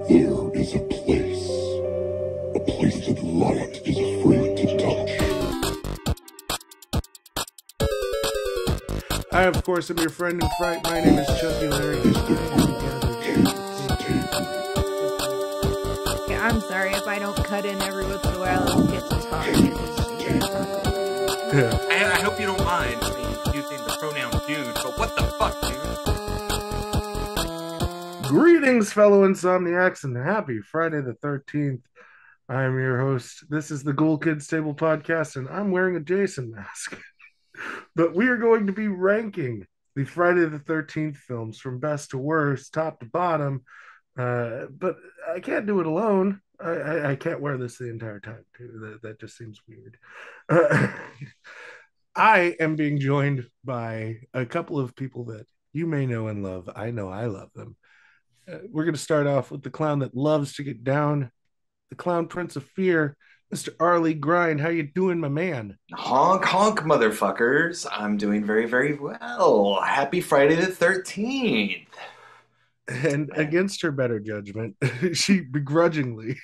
There is a place that light is afraid to touch. I, of course, am your friend in fright. My name is Chucky Larry. Yeah, I'm sorry if I don't cut in every once in a while and get to talk. And I hope you don't mind me using the pronoun dude, but what the fuck, dude? Greetings, fellow insomniacs, and happy Friday the 13th. I am your host. This is the Ghoul Kids Table Podcast, and I'm wearing a Jason mask. But we are going to be ranking the Friday the 13th films from best to worst, top to bottom. But I can't do it alone. I can't wear this the entire time, too. That just seems weird. I am being joined by a couple of people that you may know and love. I know I love them. We're going to start off with the clown that loves to get down, the clown prince of fear, Mr. Arlie Grind. How you doing, my man? Honk, honk, motherfuckers. I'm doing very, very well. Happy Friday the 13th. And against her better judgment, she begrudgingly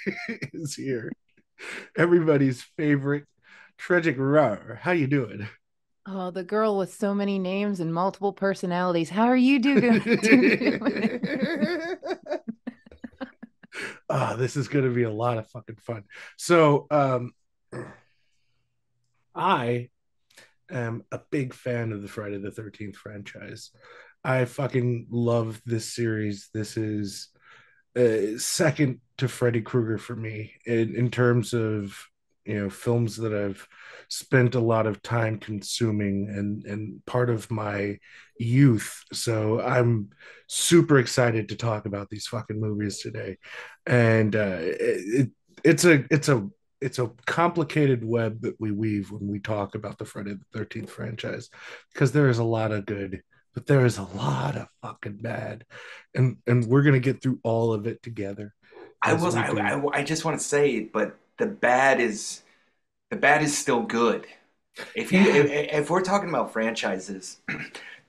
is here. Everybody's favorite, Tragic Rar. How you doing? Oh, the girl with so many names and multiple personalities. How are you doing? This is going to be a lot of fucking fun. So, I am a big fan of the Friday the 13th franchise. I fucking love this series. This is second to Freddy Krueger for me in terms of, films that I've spent a lot of time consuming and part of my youth. So I'm super excited to talk about these fucking movies today. And it's a complicated web that we weave when we talk about the Friday the 13th franchise, because there is a lot of good, but there is a lot of fucking bad, and we're gonna get through all of it together. I just want to say, but the bad is still good. If we're talking about franchises,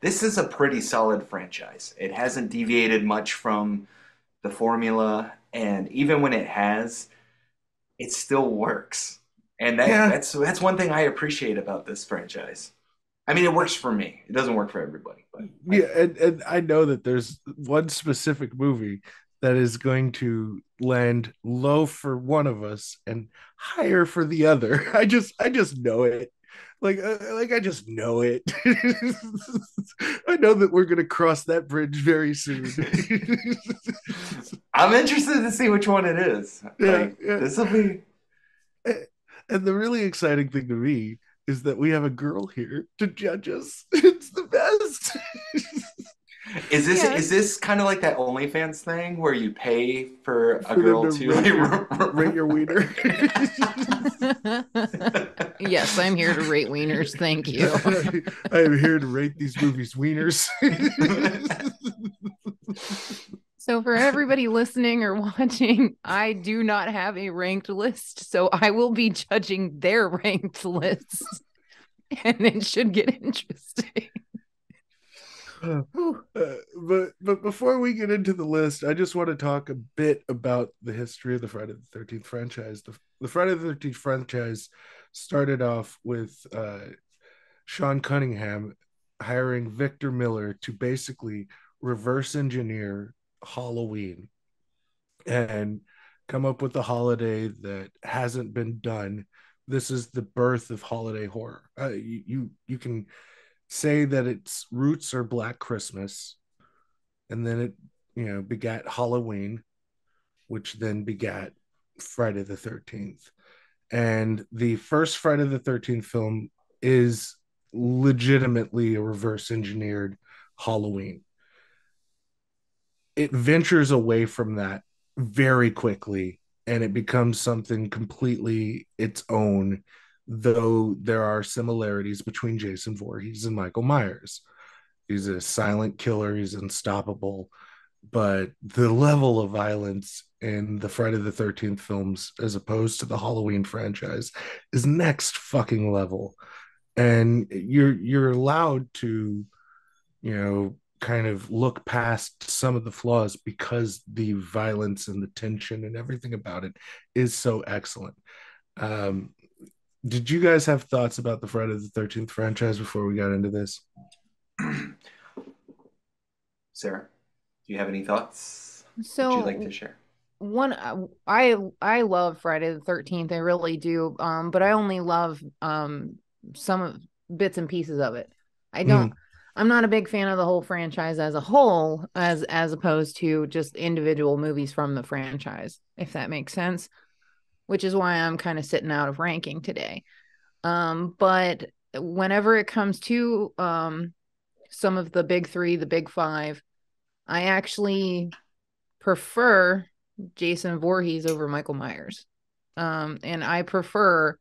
this is a pretty solid franchise. It hasn't deviated much from the formula, and even when it has, it still works. And that's one thing I appreciate about this franchise. I mean, it works for me. It doesn't work for everybody. But and I know that there's one specific movie that is going to land low for one of us and higher for the other. I just know it. I just know it. I know that we're going to cross that bridge very soon. I'm interested to see which one it is. This will be. And the really exciting thing to me is that we have a girl here to judge us. It's the best. Is this kind of like that OnlyFans thing where you pay for a girl to rate your wiener? Yes, I'm here to rate wieners. Thank you. I am here to rate these movies' wieners. So for everybody listening or watching, I do not have a ranked list, so I will be judging their ranked lists, and it should get interesting. But before we get into the list, I just want to talk a bit about the history of the Friday the 13th franchise. The Friday the 13th franchise started off with Sean Cunningham hiring Victor Miller to basically reverse engineer Halloween and come up with a holiday that hasn't been done. This is the birth of holiday horror. You can say that its roots are Black Christmas, and then it begat Halloween, which then begat Friday the 13th. And the first Friday the 13th film is legitimately a reverse engineered Halloween. It ventures away from that very quickly, and it becomes something completely its own, though there are similarities between Jason Voorhees and Michael Myers. He's a silent killer. He's unstoppable. But the level of violence in the Friday the 13th films, as opposed to the Halloween franchise, is next fucking level. And you're allowed to, kind of look past some of the flaws because the violence and the tension and everything about it is so excellent. Um, did you guys have thoughts about the Friday the 13th franchise before we got into this? Sarah, do you have any thoughts that you'd like So to share? one, I love Friday the 13th. I really do. But I only love some of bits and pieces of it. I don't. Mm. I'm not a big fan of the whole franchise as a whole, as opposed to just individual movies from the franchise, if that makes sense. Which is why I'm kind of sitting out of ranking today. But whenever it comes to some of the big three, the big five, I actually prefer Jason Voorhees over Michael Myers. And I prefer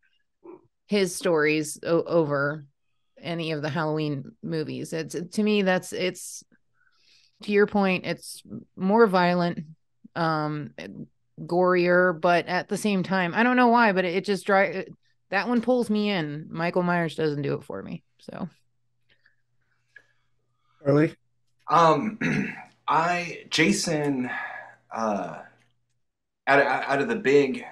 his stories over any of the Halloween movies. It's to me it's to your point, it's more violent, um gorier, but at the same time, I don't know why, but it just that one pulls me in. Michael Myers doesn't do it for me. So Early? Um, I Jason, uh, out of the big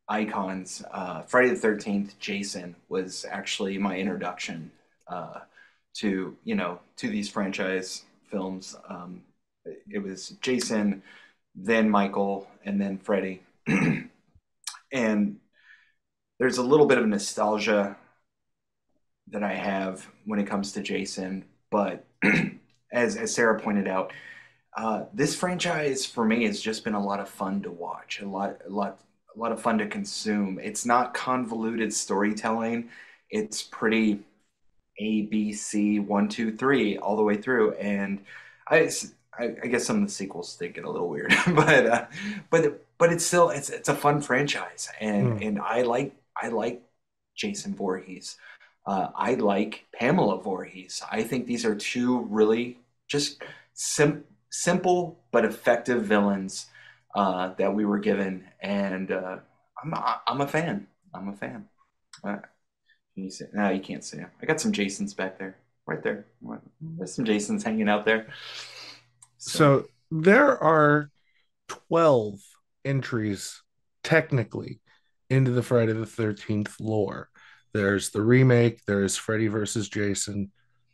icons, Friday the 13th, Jason was actually my introduction to to these franchise films. It was Jason, then Michael, and then Freddy, and there's a little bit of nostalgia that I have when it comes to Jason, but as Sarah pointed out, this franchise for me has just been a lot of fun to watch, a lot of fun to consume. It's not convoluted storytelling. It's pretty A, B, C, one, two, three, all the way through. And I, I guess some of the sequels did get a little weird, but it's still it's a fun franchise, Mm. and I like Jason Voorhees. I like Pamela Voorhees. I think these are two really just simple but effective villains that we were given, and I'm a fan. I'm a fan. Uh, can you see? No, you can't see him. I got some Jasons back there, right there. There's some Jasons hanging out there. So there are 12 entries technically into the Friday the 13th lore. There's the remake, there's Freddy versus Jason,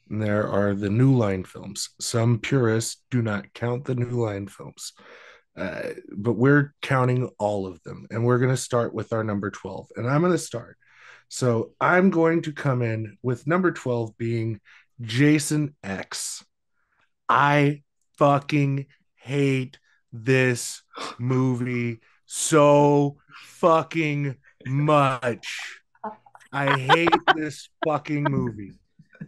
and there are the New Line films. Some purists do not count the New Line films, but we're counting all of them. And we're going to start with our number 12. And I'm going to start. So I'm going to come in with number 12 being Jason X. I fucking hate this movie so fucking much. I hate this fucking movie.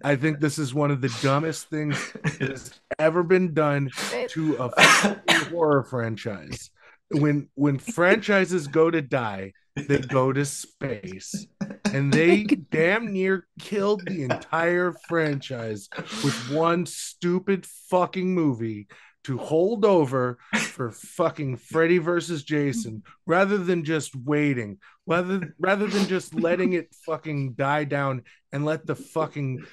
I think this is one of the dumbest things that has ever been done to a fucking horror franchise. When franchises go to die, they go to space. And they damn near killed the entire franchise with one stupid fucking movie to hold over for fucking Freddy versus Jason rather than just waiting, rather than just letting it fucking die down and let the fucking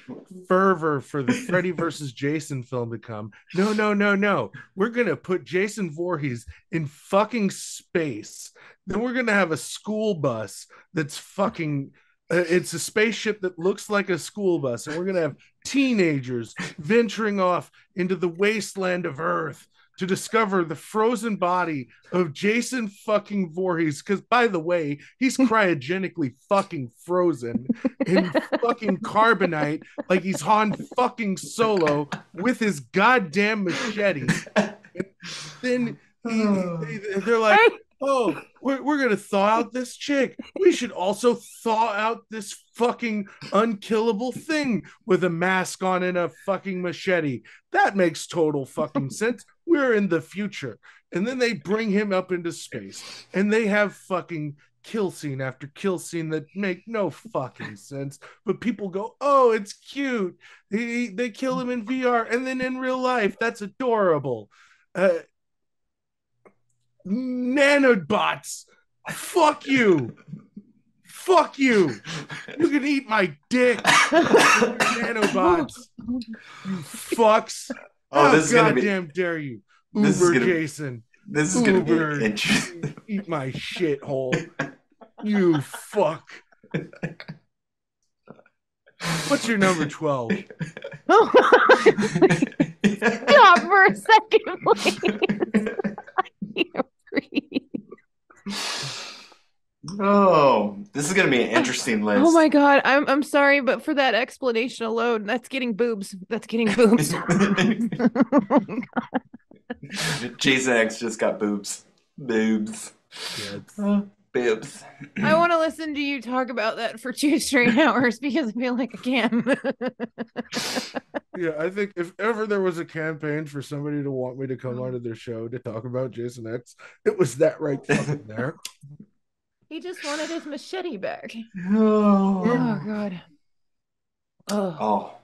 fervor for the Freddy versus Jason film to come. No, no, no, no. We're going to put Jason Voorhees in fucking space. Then we're going to have a school bus that's fucking it's a spaceship that looks like a school bus, and we're going to have teenagers venturing off into the wasteland of Earth to discover the frozen body of Jason fucking Voorhees. Because, by the way, he's cryogenically fucking frozen in fucking carbonite like he's Han fucking Solo with his goddamn machete. And then they're like, oh, we're going to thaw out this chick. We should also thaw out this fucking unkillable thing with a mask on and a fucking machete. That makes total fucking sense. We're in the future. And then they bring him up into space and they have fucking kill scene after kill scene that make no fucking sense. But people go, oh, it's cute. They kill him in VR. And then in real life, that's adorable. Nanobots, fuck you, fuck you. You can eat my dick, nanobots, you fucks. Oh, this is gonna be goddamn dare you, this is Uber gonna Jason. this is gonna be Uber, interesting. eat my shithole. You fuck. What's your number 12? Stop for a second, please. I can't breathe. Oh, this is gonna be an interesting list. Oh my god, I'm sorry, but for that explanation alone, that's getting boobs. That's getting boobs. Jason X just got boobs. Boobs. Boobs. I want to listen to you talk about that for 2 straight hours because I feel like I can. Yeah, I think if ever there was a campaign for somebody to want me to come onto their show to talk about Jason X, it was that right fucking there. He just wanted his machete back. Oh, Oh god. Oh.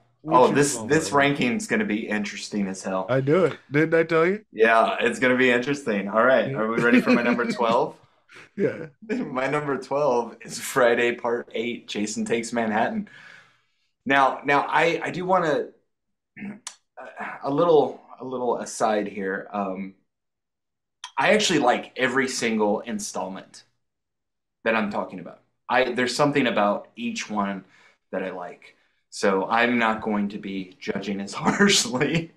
This ranking's gonna be interesting as hell. I knew it. Didn't I tell you? Yeah, it's gonna be interesting. All right, Yeah. are we ready for my number 12? Yeah. My number 12 is Friday Part 8, Jason Takes Manhattan. Now I do want to a little aside here. I actually like every single installment that I'm talking about. There's something about each one that I like. So I'm not going to be judging as harshly.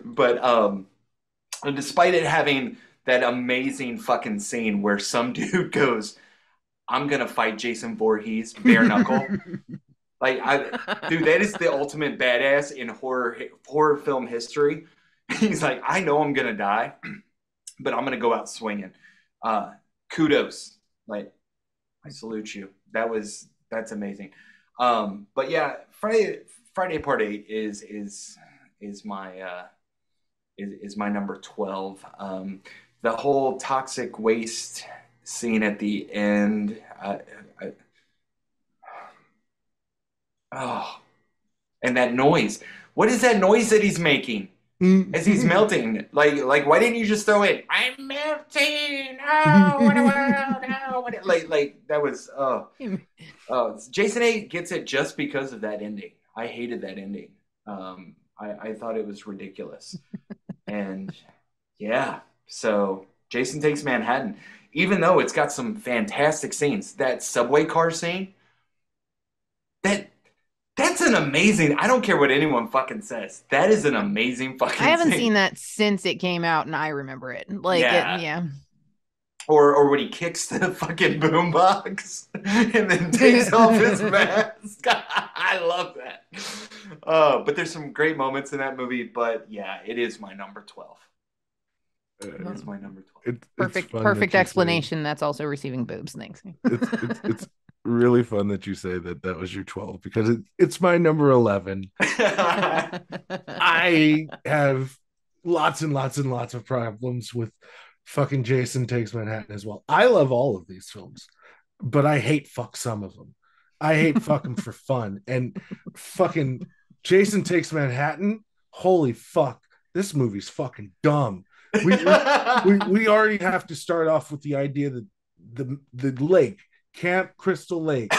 But despite it having that amazing fucking scene where some dude goes, "I'm gonna fight Jason Voorhees bare knuckle." Dude, that is the ultimate badass in horror film history. He's like, I know I'm gonna die, but I'm gonna go out swinging. Kudos, like, I salute you. That's amazing. But yeah, Friday Part 8 is my number 12. The whole toxic waste scene at the end. And that noise. What is that noise that he's making as he's melting? Like why didn't you just throw it? I'm melting. Oh, what a world. Oh, what a, like that was. Jason 8 gets it just because of that ending. I hated that ending. I thought it was ridiculous. And yeah, so Jason Takes Manhattan, even though it's got some fantastic scenes, that subway car scene, that's an amazing, I don't care what anyone fucking says. That is an amazing fucking I haven't scene. seen that since it came out and I remember it. Yeah. Or when he kicks the fucking boombox and then takes off his mask. I love that. But there's some great moments in that movie. But yeah, it is my number 12. It's my number 12. Perfect explanation. That's also receiving boobs. Thanks. It's really fun that you say that was your 12 because it's my number 11. I have lots and lots and lots of problems with fucking Jason Takes Manhattan as well. I love all of these films, but I hate fuck some of them. I hate fucking for fun. And fucking Jason Takes Manhattan, holy fuck, this movie's fucking dumb. We already have to start off with the idea that the lake, Camp Crystal Lake,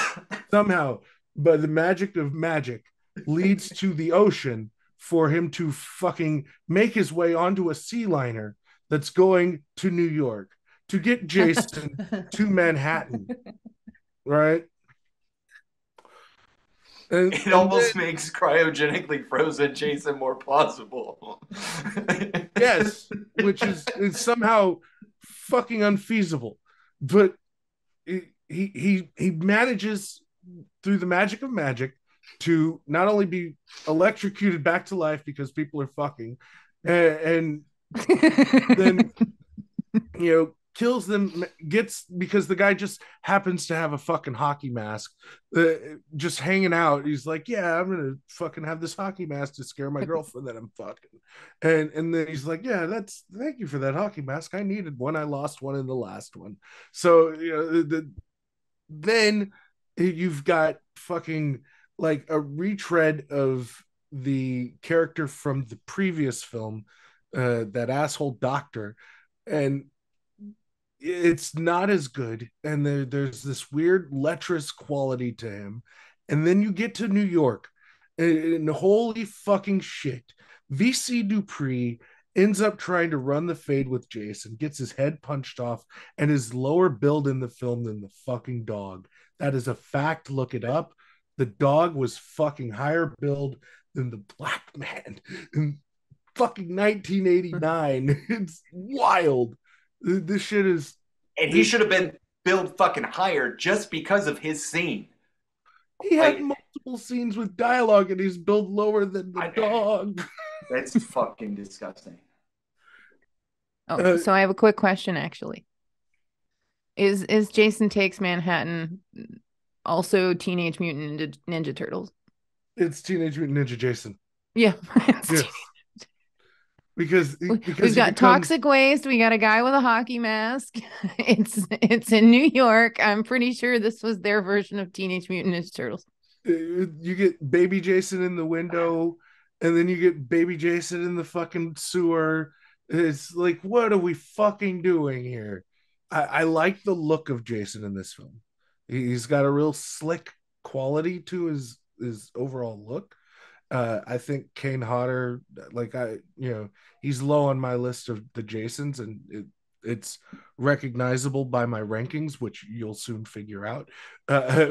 somehow by the magic of magic leads to the ocean for him to fucking make his way onto a sea liner that's going to New York to get Jason to Manhattan, right? It almost makes cryogenically frozen Jason more plausible. Yes, which is somehow fucking unfeasible, but he manages through the magic of magic to not only be electrocuted back to life because people are fucking, and then kills them, because the guy just happens to have a fucking hockey mask, just hanging out. He's like, yeah, I'm gonna fucking have this hockey mask to scare my girlfriend that I'm fucking, and then he's like, yeah, thank you for that hockey mask. I needed one. I lost one in the last one. So then you've got fucking like a retread of the character from the previous film, that asshole doctor, and it's not as good, and there's this weird lecherous quality to him. And then you get to New York, and holy fucking shit, VC Dupree ends up trying to run the fade with Jason, gets his head punched off, and is lower billed in the film than the fucking dog. That is a fact. Look it up. The dog was fucking higher billed than the black man in fucking 1989. It's wild. This shit is. And he should have been billed fucking higher just because of his scene. He had multiple scenes with dialogue, and he's billed lower than the dog. That's fucking disgusting. Oh, so I have a quick question, actually. Is Jason Takes Manhattan also Teenage Mutant Ninja Turtles? It's Teenage Mutant Ninja Jason. Yeah. Yes. Because we've got toxic waste. We got a guy with a hockey mask. It's in New York. I'm pretty sure this was their version of Teenage Mutant Ninja Turtles. You get baby Jason in the window, and then you get baby Jason in the fucking sewer. It's like, what are we fucking doing here? I like the look of Jason in this film. He's got a real slick quality to his overall look. I think Kane Hodder, he's low on my list of the Jasons, and it's recognizable by my rankings, which you'll soon figure out. Yeah,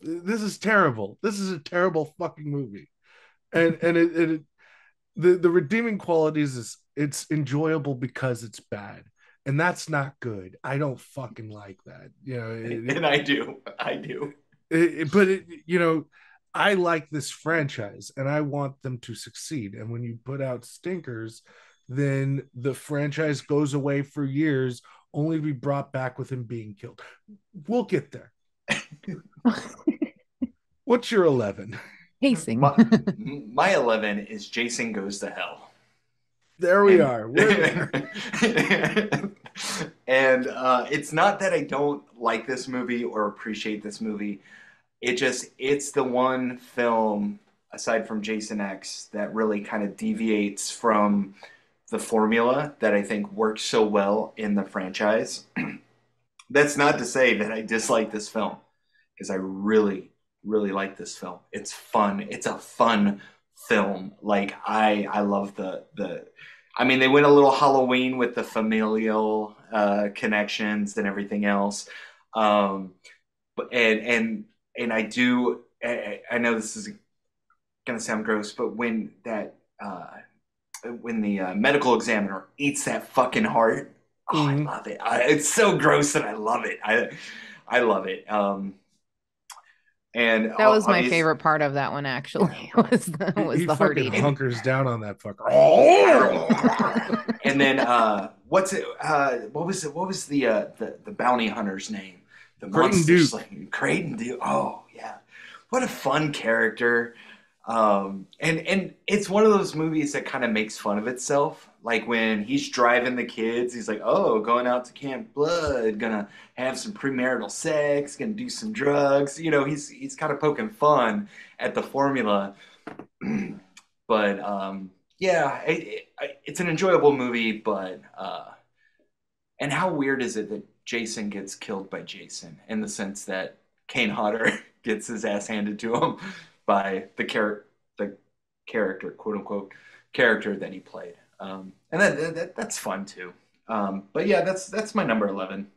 this is terrible. This is a terrible fucking movie, and the redeeming qualities is it's enjoyable because it's bad. And that's not good. I don't fucking like that. And I do. I like this franchise and I want them to succeed. And when you put out stinkers, then the franchise goes away for years, only to be brought back with him being killed. We'll get there. What's your 11? Pacing. My 11 is Jason Goes to Hell. There we are. We're there. And it's not that I don't like this movie or appreciate this movie. It's the one film, aside from Jason X, that really kind of deviates from the formula that I think works so well in the franchise. That's not to say that I dislike this film, because I really, really like this film. It's fun. It's a fun film. Like I love the I mean, they went a little Halloween with the familial connections and everything else. But I do. I know this is gonna sound gross, but when the medical examiner eats that fucking heart, I love it. It's so gross that I love it. I love it. And that was my favorite part of that one, actually. was the heart eating. Hunkers down on that fucker. And then what was the bounty hunter's name? The Creighton Duke. Creighton Duke. Oh yeah, what a fun character. And it's one of those movies that kind of makes fun of itself. Like when he's driving the kids, he's like, "Oh, going out to Camp Blood, gonna have some premarital sex, gonna do some drugs." He's kind of poking fun at the formula. But yeah, it's an enjoyable movie. But and how weird is it that Jason gets killed by Jason, in the sense that Kane Hodder gets his ass handed to him by the character, quote unquote, character that he played. And that's fun too. But yeah, that's my number 11.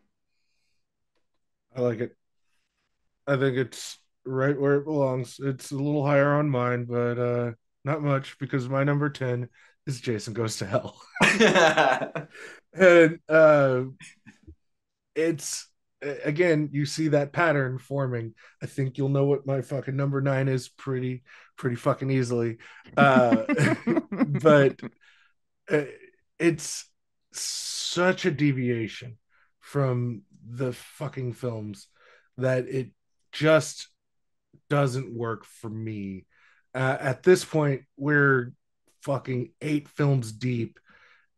I like it. I think it's right where it belongs. It's a little higher on mine, but not much, because my number 10 is Jason Goes to Hell. And it's, again, you see that pattern forming. I think you'll know what my fucking number 9 is pretty fucking easily. But it's such a deviation from the fucking films that it just doesn't work for me. At this point, we're fucking 8 films deep,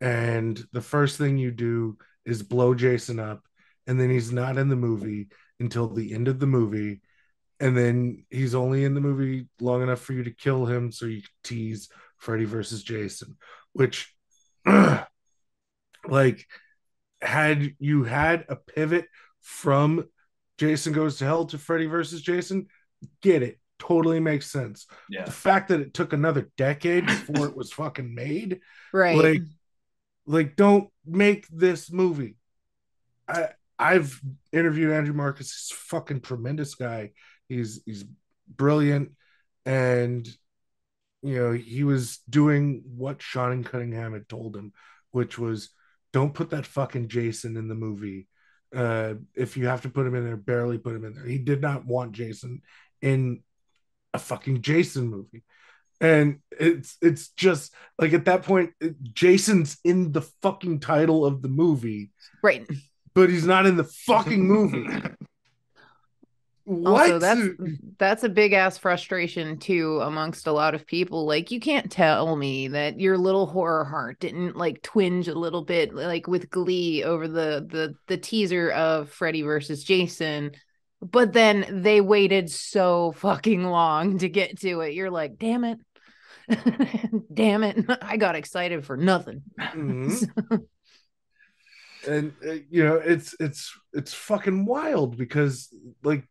and the first thing you do is blow Jason up, and then he's not in the movie until the end of the movie, and then he's only in the movie long enough for you to kill him so you can tease Freddy versus Jason, which like, had you had a pivot from Jason Goes to Hell to Freddy versus Jason, get it. totally makes sense. Yeah. The fact that it took another decade before it was fucking made, Right. like don't make this movie. I've interviewed Andrew Marcus. He's a fucking tremendous guy. He's brilliant, and he was doing what Sean Cunningham had told him, which was don't put that fucking Jason in the movie. If you have to put him in there, barely put him in there. He did not want Jason in a fucking Jason movie. And it's just like at that point, Jason's in the fucking title of the movie, Right. but he's not in the fucking movie. What? Also, that's a big ass frustration too amongst a lot of people. Like, you can't tell me that your little horror heart didn't like twinge a little bit, like with glee over the teaser of Freddy versus Jason, but then they waited so fucking long to get to it. You're like, damn it. Damn it. I got excited for nothing. Mm-hmm. And it's fucking wild because like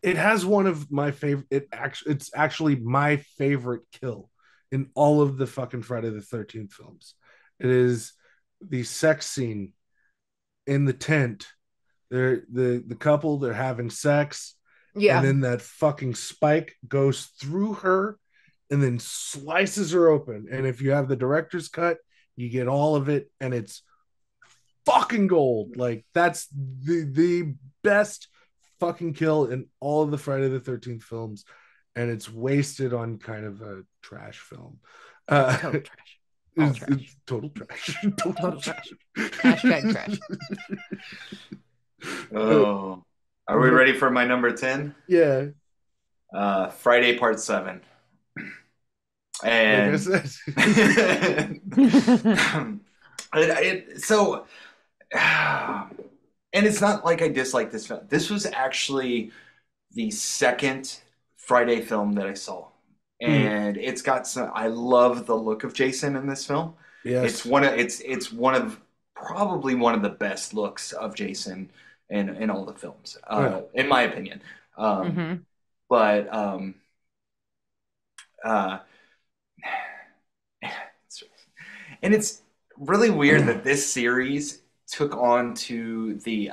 it has one of my favorite. It's actually my favorite kill in all of the fucking Friday the 13th films. It is the sex scene in the tent. They're the couple. They're having sex, Yeah. and then that fucking spike goes through her, and then slices her open. And if you have the director's cut, you get all of it, and it's fucking gold. Like that's the best fucking kill in all of the Friday the 13th films, and it's wasted on kind of a trash film. Total trash. It's total trash. Total trash. Hashtag trash. Oh, are we ready for my number 10? Yeah. Friday Part 7. And Like I said. so, and it's not like I dislike this film. This was actually the second Friday film that I saw, and it's got some. I love the look of Jason in this film. Yes. It's one of probably one of the best looks of Jason in all the films, in my opinion. But and it's really weird that this series took on to the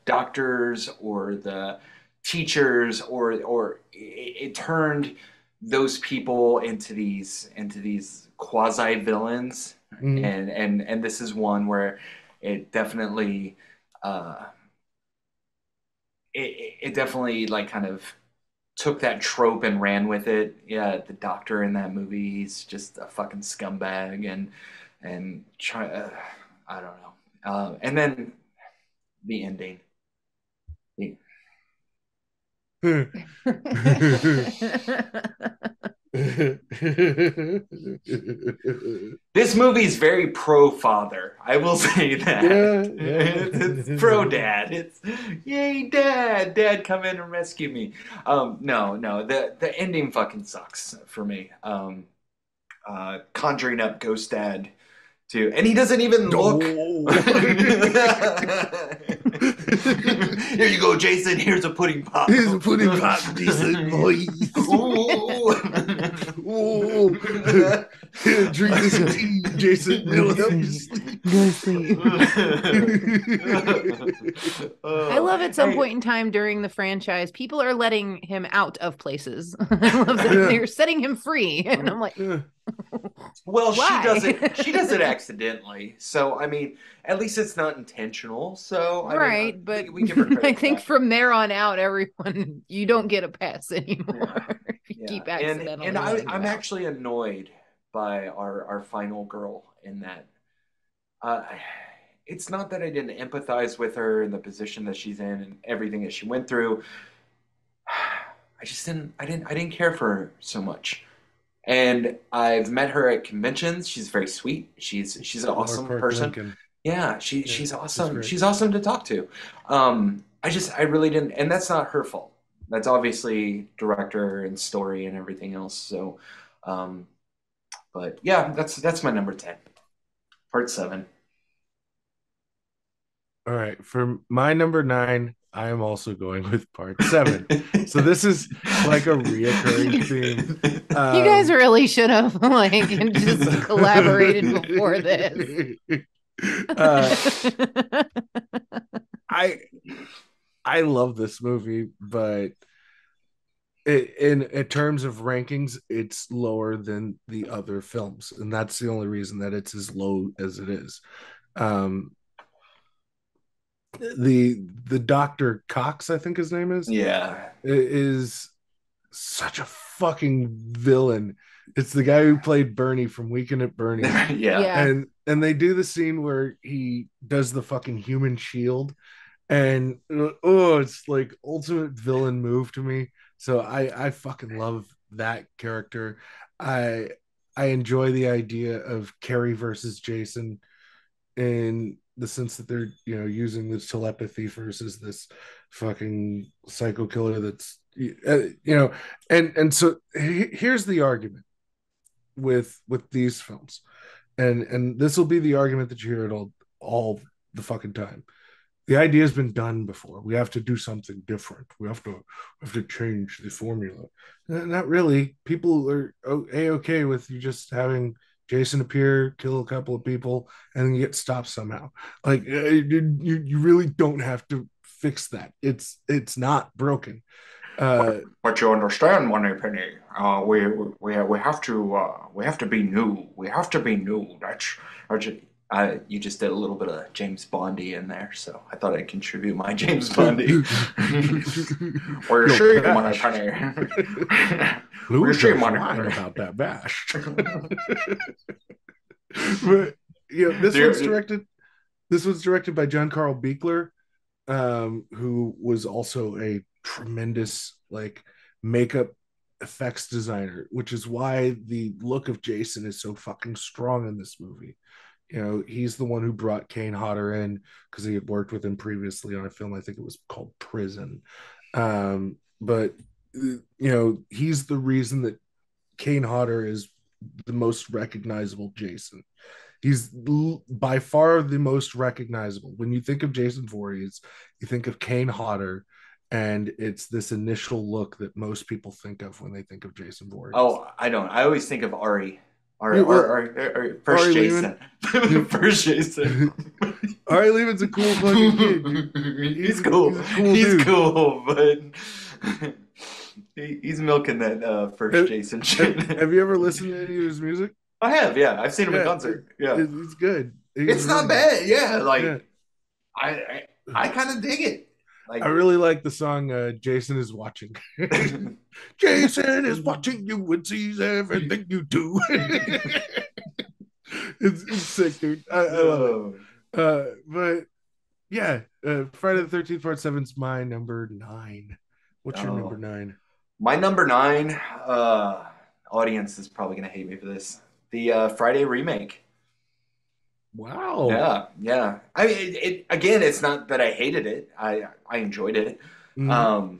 doctors or the teachers, or it turned those people into these quasi villains, and this is one where it definitely it definitely like kind of took that trope and ran with it. Yeah, the doctor in that movie, he's just a fucking scumbag, and try I don't know. And then the ending. This movie is very pro father. I will say that. It's pro dad. It's yay dad, come in and rescue me. No, the ending fucking sucks for me. Conjuring up ghost dad too, and he doesn't even look. Here you go, Jason. Here's a pudding pop. Here's a pudding pop, Jason boy. Ooh. Here, drink this tea, Jason. It'll help you sleep. Go sleep. I love at some point in time during the franchise, people are letting him out of places. I love that they're setting him free, and I'm like, well, why? she does it accidentally. So I mean, at least it's not intentional. So right, I mean, but we give her credit I for think that. from there on out, everyone, you don't get a pass anymore. If you keep accidentally. And letting him I'm out. actually annoyed by our final girl in that. It's not that I didn't empathize with her in the position that she's in and everything that she went through. I just didn't care for her so much. And I've met her at conventions. She's very sweet. She's an awesome person. Lincoln. Yeah, she's awesome. She's She's awesome to talk to. I really didn't, and that's not her fault. That's obviously director and story and everything else. So, but yeah, that's my number 10, Part 7. All right, for my number 9, I am also going with part 7. So this is like a reoccurring theme. You guys really should have like just collaborated before this. I love this movie, but in terms of rankings, it's lower than the other films, and that's the only reason that it's as low as it is. Um, the Dr. Cox, I think his name is such a fucking villain. It's the guy who played Bernie from Weekend at Bernie's. Yeah. And they do the scene where he does the fucking human shield, and it's like ultimate villain move to me. So I fucking love that character. I enjoy the idea of Carrie versus Jason in the sense that they're using this telepathy versus this fucking psycho killer that's and so here's the argument with these films, and this will be the argument that you hear it all the fucking time. The idea has been done before. We have to do something different. We have to change the formula. Not really. People are okay with you just having Jason appear, kill a couple of people, and then get stopped somehow. Like you really don't have to fix that. It's not broken. But you understand, Moneypenny. We have to be new. We have to be new. You just did a little bit of James Bondy in there, so I thought I'd contribute my James Bondy. Where's she, Moneypenny? Where's she, Moneypenny? About that bash. But this was directed by John Carl Buechler, who was also a tremendous makeup effects designer, which is why the look of Jason is so fucking strong in this movie. He's the one who brought Kane Hodder in because he had worked with him previously on a film, I think it was called Prison. But he's the reason that Kane Hodder is the most recognizable Jason. He's by far the most recognizable. When you think of Jason Voorhees, you think of Kane Hodder, and it's this initial look that most people think of when they think of Jason Voorhees. Oh, I don't. I always think of Ari. Ari First Jason. First Jason. Ari Lehman's a cool fucking kid. He's cool. He's cool, but he's milking that first Jason shit. Have you ever listened to any of his music? I have, yeah. I've seen him in concert. Yeah, it's good. It's not bad. Yeah, I kind of dig it. I really like the song Jason is Watching. Jason is watching you and sees everything you do. It's sick, dude. I love it. But yeah, Friday the 13th Part 7 is my number 9. What's your number 9? My number 9, audience is probably going to hate me for this. The Friday remake. Wow. Yeah. I mean, it's not that I hated it. I enjoyed it. Mm-hmm.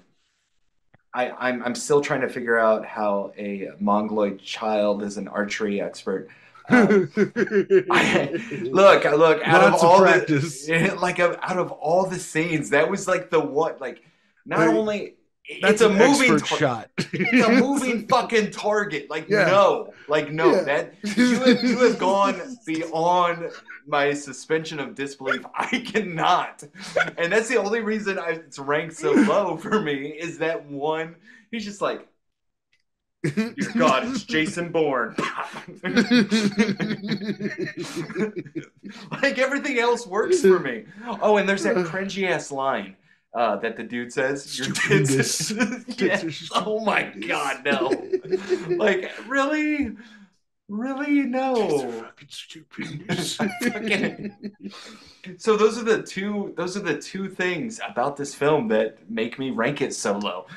I'm still trying to figure out how a mongoloid child is an archery expert. Look, out of all the scenes, that was like the what, like not only it's a moving shot. It's a moving fucking target. No, that you have gone beyond my suspension of disbelief. I cannot, and that's the only reason it's ranked so low for me. Is that one? He's just like, dear God, it's Jason Bourne. Like everything else works for me. Oh, and there's that cringy ass line. That the dude says, your tits. Yes. Oh my God, no. Like, really? Really? No. Fucking stupid. So those are the two things about this film that make me rank it so low.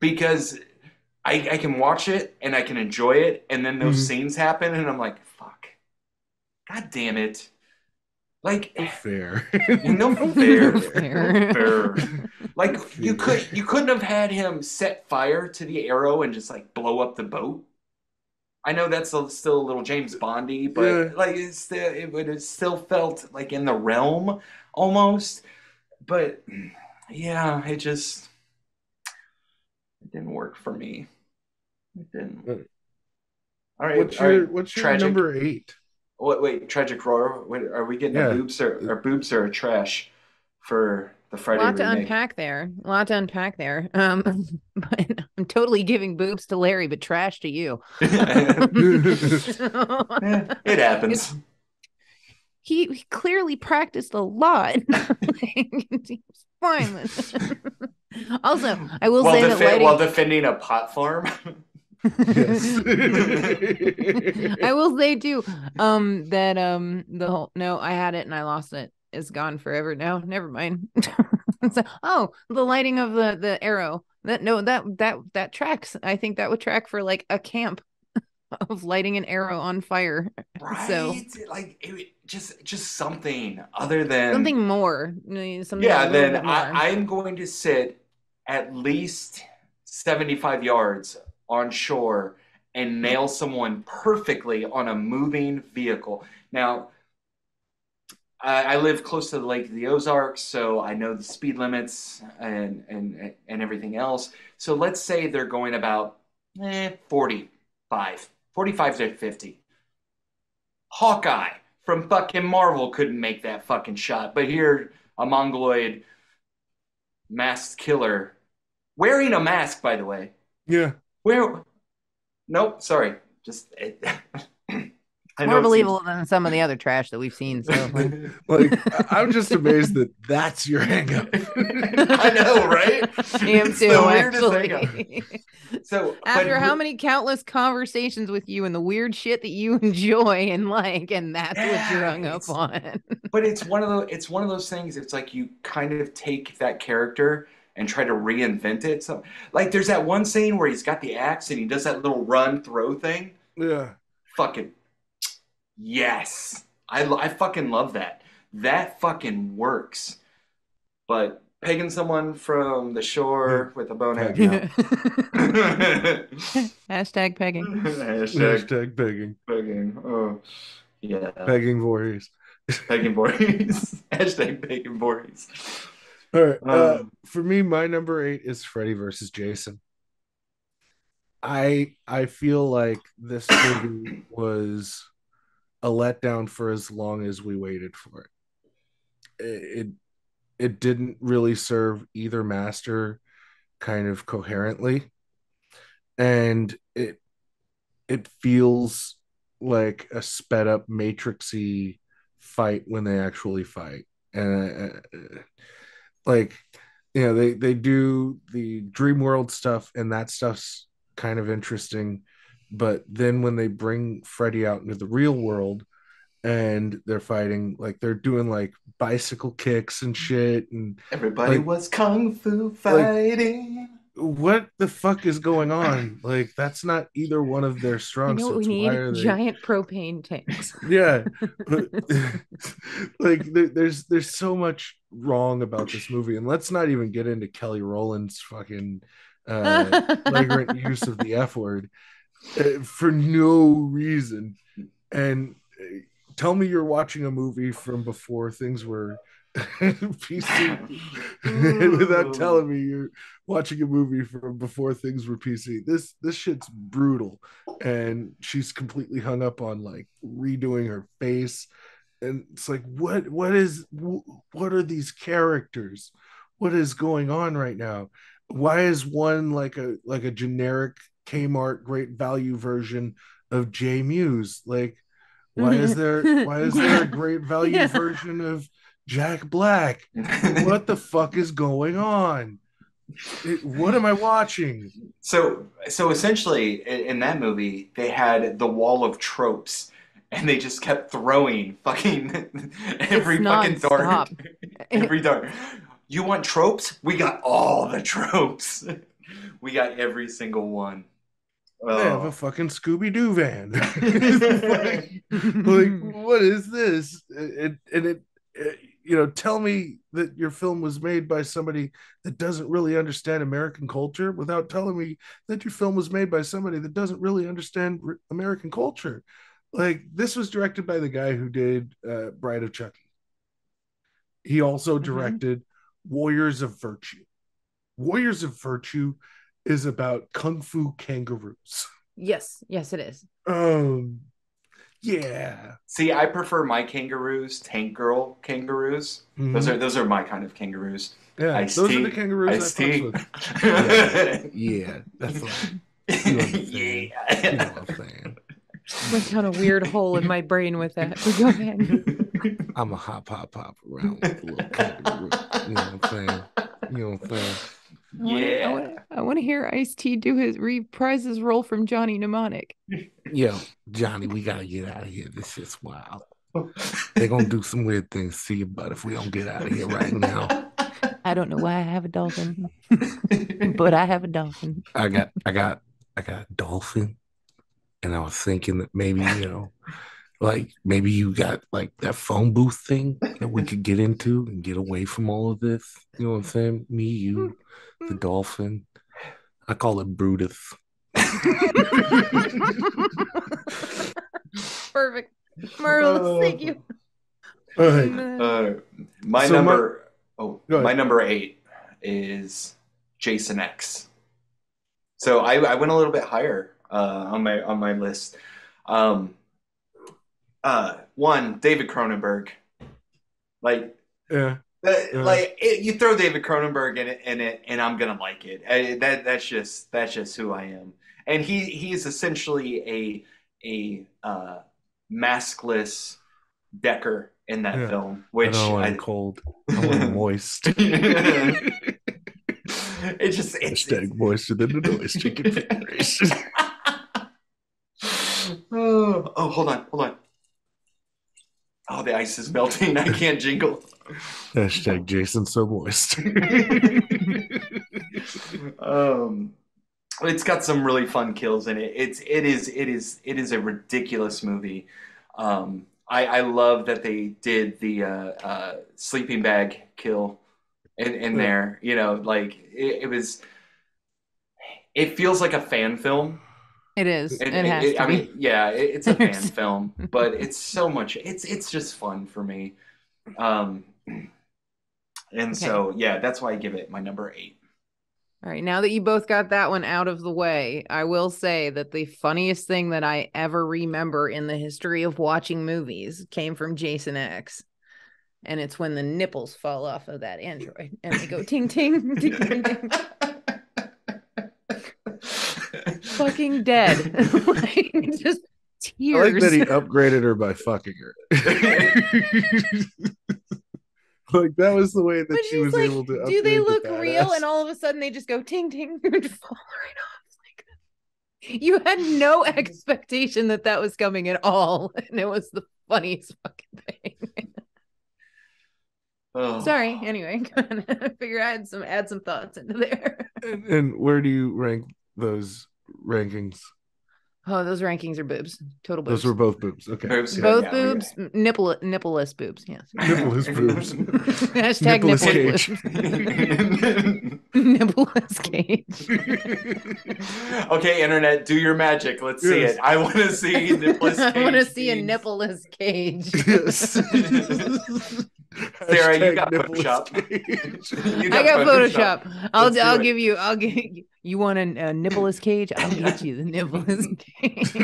Because I can watch it and I can enjoy it, and then those scenes happen and I'm like, fuck. God damn it. Like fair. No fair. Like you couldn't have had him set fire to the arrow and just like blow up the boat. I know that's still a little James Bondy, but like it would have still felt like in the realm almost. But yeah, it didn't work for me. It didn't. Uh, All right, all right. what's your Tragic. number 8? Wait, tragic roar. Wait, are we getting a Yeah. boobs or boobs or a trash for the A Friday lot to remake? unpack there. A lot to unpack there. But I'm totally giving boobs to Larry, but trash to you. It happens. He clearly practiced a lot. He's fine with it. Also, I will say that While defending a pot farm. Yes. I will say too, that the whole no, I had it and I lost it. It's gone forever now. Never mind. So, the lighting of the arrow. That tracks. I think that would track for like a camp of lighting an arrow on fire. Right? So Like just something other than something more. Something yeah, a little then bit more. I'm going to sit at least 75 yards on shore and nail someone perfectly on a moving vehicle. Now, I live close to the Lake of the Ozarks, so I know the speed limits and everything else. So let's say they're going about 45 to 50. Hawkeye from fucking Marvel couldn't make that fucking shot, but here a mongoloid masked killer wearing a mask, by the way. Yeah. Where? Nope, sorry. Just I More know believable than some of the other trash that we've seen. So Like, I'm just amazed that that's your hang-up. I know, right? I am It's too, the weirdest actually. So After how many countless conversations with you and the weird shit that you enjoy and like, and that's what you're hung up on. But it's one of those things. It's like you kind of take that character and try to reinvent it. So, like, there's that one scene where he's got the axe and he does that little run throw thing. Yeah. Fucking yes, I fucking love that. That fucking works. But pegging someone from the shore with a bonehead, no. Hashtag pegging. Hashtag pegging. Pegging. Oh, yeah. Pegging Voorhees. Pegging Voorhees. Hashtag pegging Voorhees. All right. For me, my number 8 is Freddy versus Jason. I feel like this movie was a letdown for as long as we waited for it. It didn't really serve either master kind of coherently, and it feels like a sped up matrixy fight when they actually fight. And like, they do the dream world stuff, and that stuff's kind of interesting, but then when they bring Freddy out into the real world and they're fighting, like, they're doing like bicycle kicks and shit, and everybody like, was kung fu fighting. What the fuck is going on? Like, that's not either one of their strong You know what we suits. need? Why are they... Giant propane tanks. Yeah. Like, there's so much wrong about this movie, and let's not even get into Kelly Rowland's fucking flagrant use of the F word for no reason. And tell me you're watching a movie from before things were PC without telling me you're watching a movie from before things were PC. This shit's brutal, and she's completely hung up on like redoing her face, and it's like, what are these characters? What is going on right now? Why is one like a generic Kmart Great Value version of J Muse? Like, why is there a Great Value version of Jack Black? What the fuck is going on? What am I watching? So essentially, in that movie, they had the wall of tropes, and they just kept throwing fucking every fucking dart. Every dart. You want tropes? We got all the tropes. We got every single one. Oh. They have a fucking Scooby-Doo van. like, what is this? Tell me that your film was made by somebody that doesn't really understand American culture without telling me that your film was made by somebody that doesn't really understand American culture. Like, this was directed by the guy who did Bride of Chucky. He also directed Warriors of Virtue. Warriors of Virtue is about kung fu kangaroos. Yes, yes, it is. Yeah. See, I prefer my kangaroos, Tank Girl kangaroos. Mhm. Those are my kind of kangaroos. Yeah, Iced those tea. are the kangaroos Iced I fucks tea. with. Yeah, that's right. You understand. You know Yeah. what I'm saying. Went down a weird hole in my brain with that. But go ahead. I'm a hop around with the little kangaroo. You know what I'm saying? You know what I'm saying? Yeah. I want to hear Ice-T do his reprise his role from Johnny Mnemonic. Yo, Johnny, we gotta get out of here. This shit's wild. They're gonna do some weird things to you, but if we don't get out of here right now. I don't know why I have a dolphin, but I have a dolphin. I got a dolphin, and I was thinking that maybe, like maybe you got like that phone booth thing that we could get into and get away from all of this. You know what I'm saying? Me, you, the dolphin. I call it Brutus. Perfect. Marvelous. Thank you. All right. My So number Go ahead. my number 8 is Jason X. So I went a little bit higher on my list. One, David Cronenberg. Like Yeah. you throw David Cronenberg in it, and I'm gonna like it. That's just who I am. And he's essentially a maskless Decker in that Yeah. film, which I want cold. I want moist. it's just Hashtag moister than the noise chicken federation. oh, hold on. Oh, the ice is melting. I can't jingle. Hashtag Jason so moist. It's got some really fun kills in it. It is a ridiculous movie. I love that they did the sleeping bag kill in there. Like it feels like a fan film. It is. It has to be. It's a fan film, but it's so much. It's just fun for me. So that's why I give it my number 8. All right, now that you both got that one out of the way, I will say that the funniest thing that I ever remember in the history of watching movies came from Jason X. And it's when the nipples fall off of that android and they go ting ting ting ting ting. Fucking dead. Like, just tears. I like that he upgraded her by fucking her. Like that was the way that But she was like, able to. do they upgrade look the real? badass. And all of a sudden they just go ting ting and fall right off. Like, you had no expectation that was coming at all, and it was the funniest fucking thing. Oh. Sorry. Anyway, I figure I had add some thoughts into there. And where do you rank those rankings? Oh, those rankings are boobs. Total boobs. Those were both boobs. Okay. Boobs, Both yeah, boobs, nippleless boobs. Yes. Nippleless boobs. Hashtag Nippleless nippleless cage. nippleless cage. Okay, internet, do your magic. Let's see Yes. it. I want to see nippleless cage. I want to see a nippleless cage. Yes. Sarah, you Hashtag got nippleless Photoshop. cage. You I got Photoshop. I'll Let's do it. give you. You want a nippleless cage? I'll get you the nippleless cage.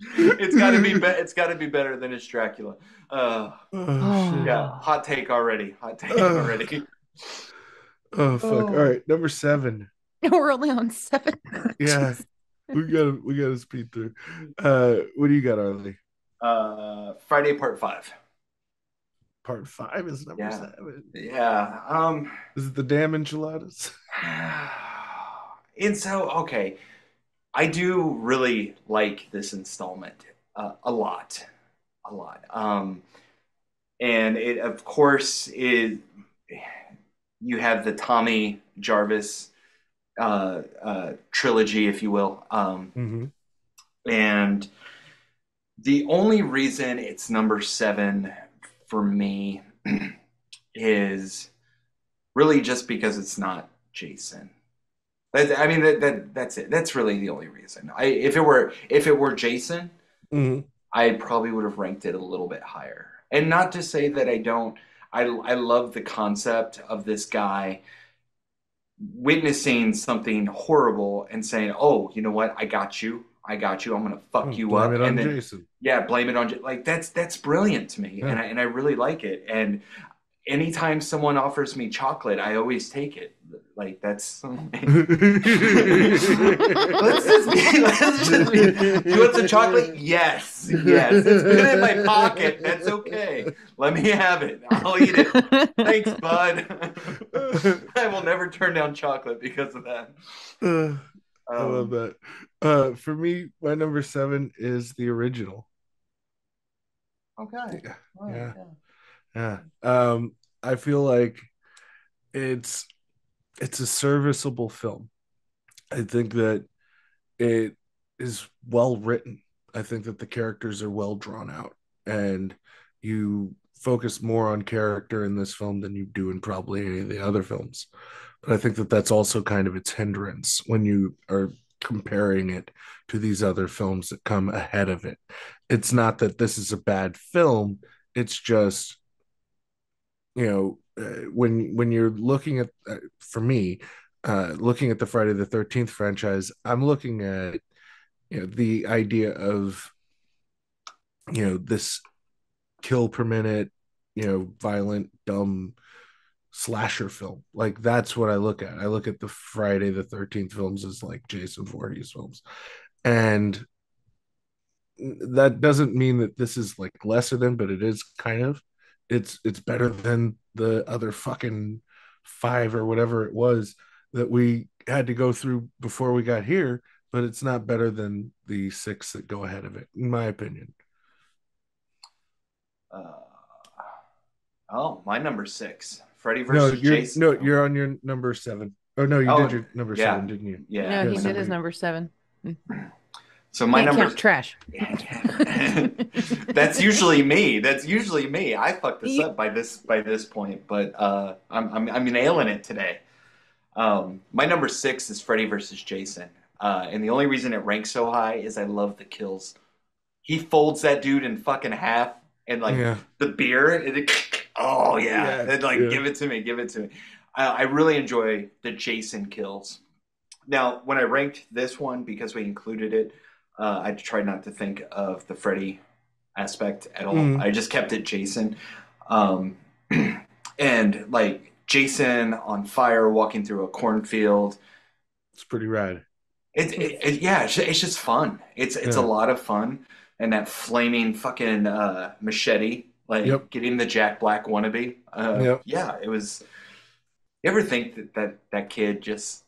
It's got to be. It's got to be better than his Dracula. Oh, shit. Yeah, hot take already. Already. Oh fuck. All right, number 7. We're only on 7. Yeah. We gotta speed through. What do you got, Arlie? Friday Part 5. Part 5 is number Yeah. 7. Yeah. Is it the damn enchiladas? And so, okay, I do really like this installment a lot. And it, of course, you have the Tommy Jarvis trilogy, if you will. And the only reason it's number 7 for me is really just because it's not Jason. That's it. That's really the only reason. If it were Jason, Mhm. I probably would have ranked it a little bit higher. And not to say that I don't. I love the concept of this guy witnessing something horrible and saying, "Oh, you know what? I got you. I got you. I'm gonna fuck you Blame up." it And on then Jason. yeah, blame it on like that's brilliant to me, Yeah. and I really like it. And anytime someone offers me chocolate, I always take it. Like that's let's just be you want some chocolate? Yes. Yes. It's been in my pocket. That's okay. Let me have it. I'll eat it. Thanks, bud. I will never turn down chocolate because of that. I love Um, that. For me, my number 7 is the original. okay. Yeah, All right, yeah, yeah. yeah. I feel like it's it's a serviceable film. I think that it is well written. I think that the characters are well drawn out, and you focus more on character in this film than you do in probably any of the other films. But I think that that's also kind of its hindrance when you are comparing it to these other films that come ahead of it. It's not that this is a bad film, it's just, when you're looking at, for me, looking at the Friday the 13th franchise, I'm looking at, the idea of, this kill per minute, violent, dumb slasher film. Like that's what I look at. I look at the Friday the 13th films as like Jason Voorhees films. And that doesn't mean that this is like lesser than, but it is kind of. It's better than the other fucking 5 or whatever it was that we had to go through before we got here, but it's not better than the 6 that go ahead of it, in my opinion. Uh, oh, my number 6, Freddy No, versus Jason. you're on your number 7. Oh no, you did Oh, your number yeah, 7, didn't you? yeah. No, he Yeah, did his so number 7. So my Can't number count trash. That's usually me. That's usually me. I fucked this You- up by this point, but I'm nailing it today. My number 6 is Freddy versus Jason, and the only reason it ranks so high is I love the kills. He folds that dude in fucking half, and like yeah, the beer, oh yeah, yeah, and like yeah. give it to me, give it to me. I really enjoy the Jason kills. Now, when I ranked this one because we included it, I tried not to think of the Freddy aspect at all. Mm, I just kept it Jason. Um, and like Jason on fire walking through a cornfield. it's pretty rad. Yeah, it's just fun. It's a Yeah. lot of fun. And that flaming fucking machete, like Yep. getting the Jack Black wannabe. Yep. Yeah, it was. You ever think that kid just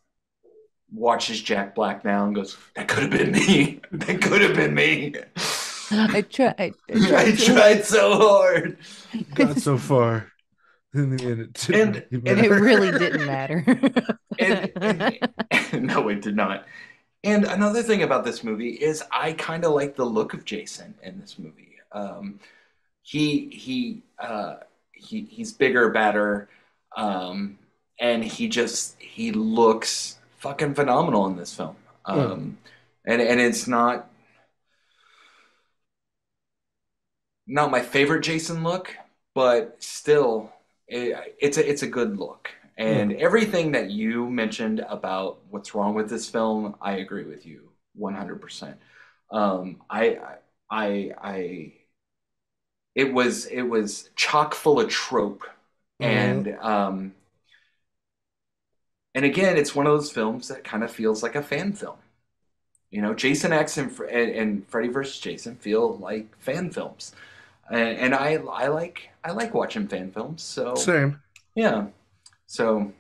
watches Jack Black now and goes, "That could have been me. That could have been me." I tried. I tried so hard. Got so far. In the end, it didn't And matter. It really didn't matter. and no, it did not. And another thing about this movie is I kind of like the look of Jason in this movie. He's bigger, badder, and he looks fucking phenomenal in this film. And it's not my favorite Jason look, but still, it's a good look. And everything that you mentioned about what's wrong with this film, I agree with you 100%. I it was chock full of trope, and again, it's one of those films that kind of feels like a fan film. Jason X and Freddy vs. Jason feel like fan films, and I like watching fan films. So Same. yeah, so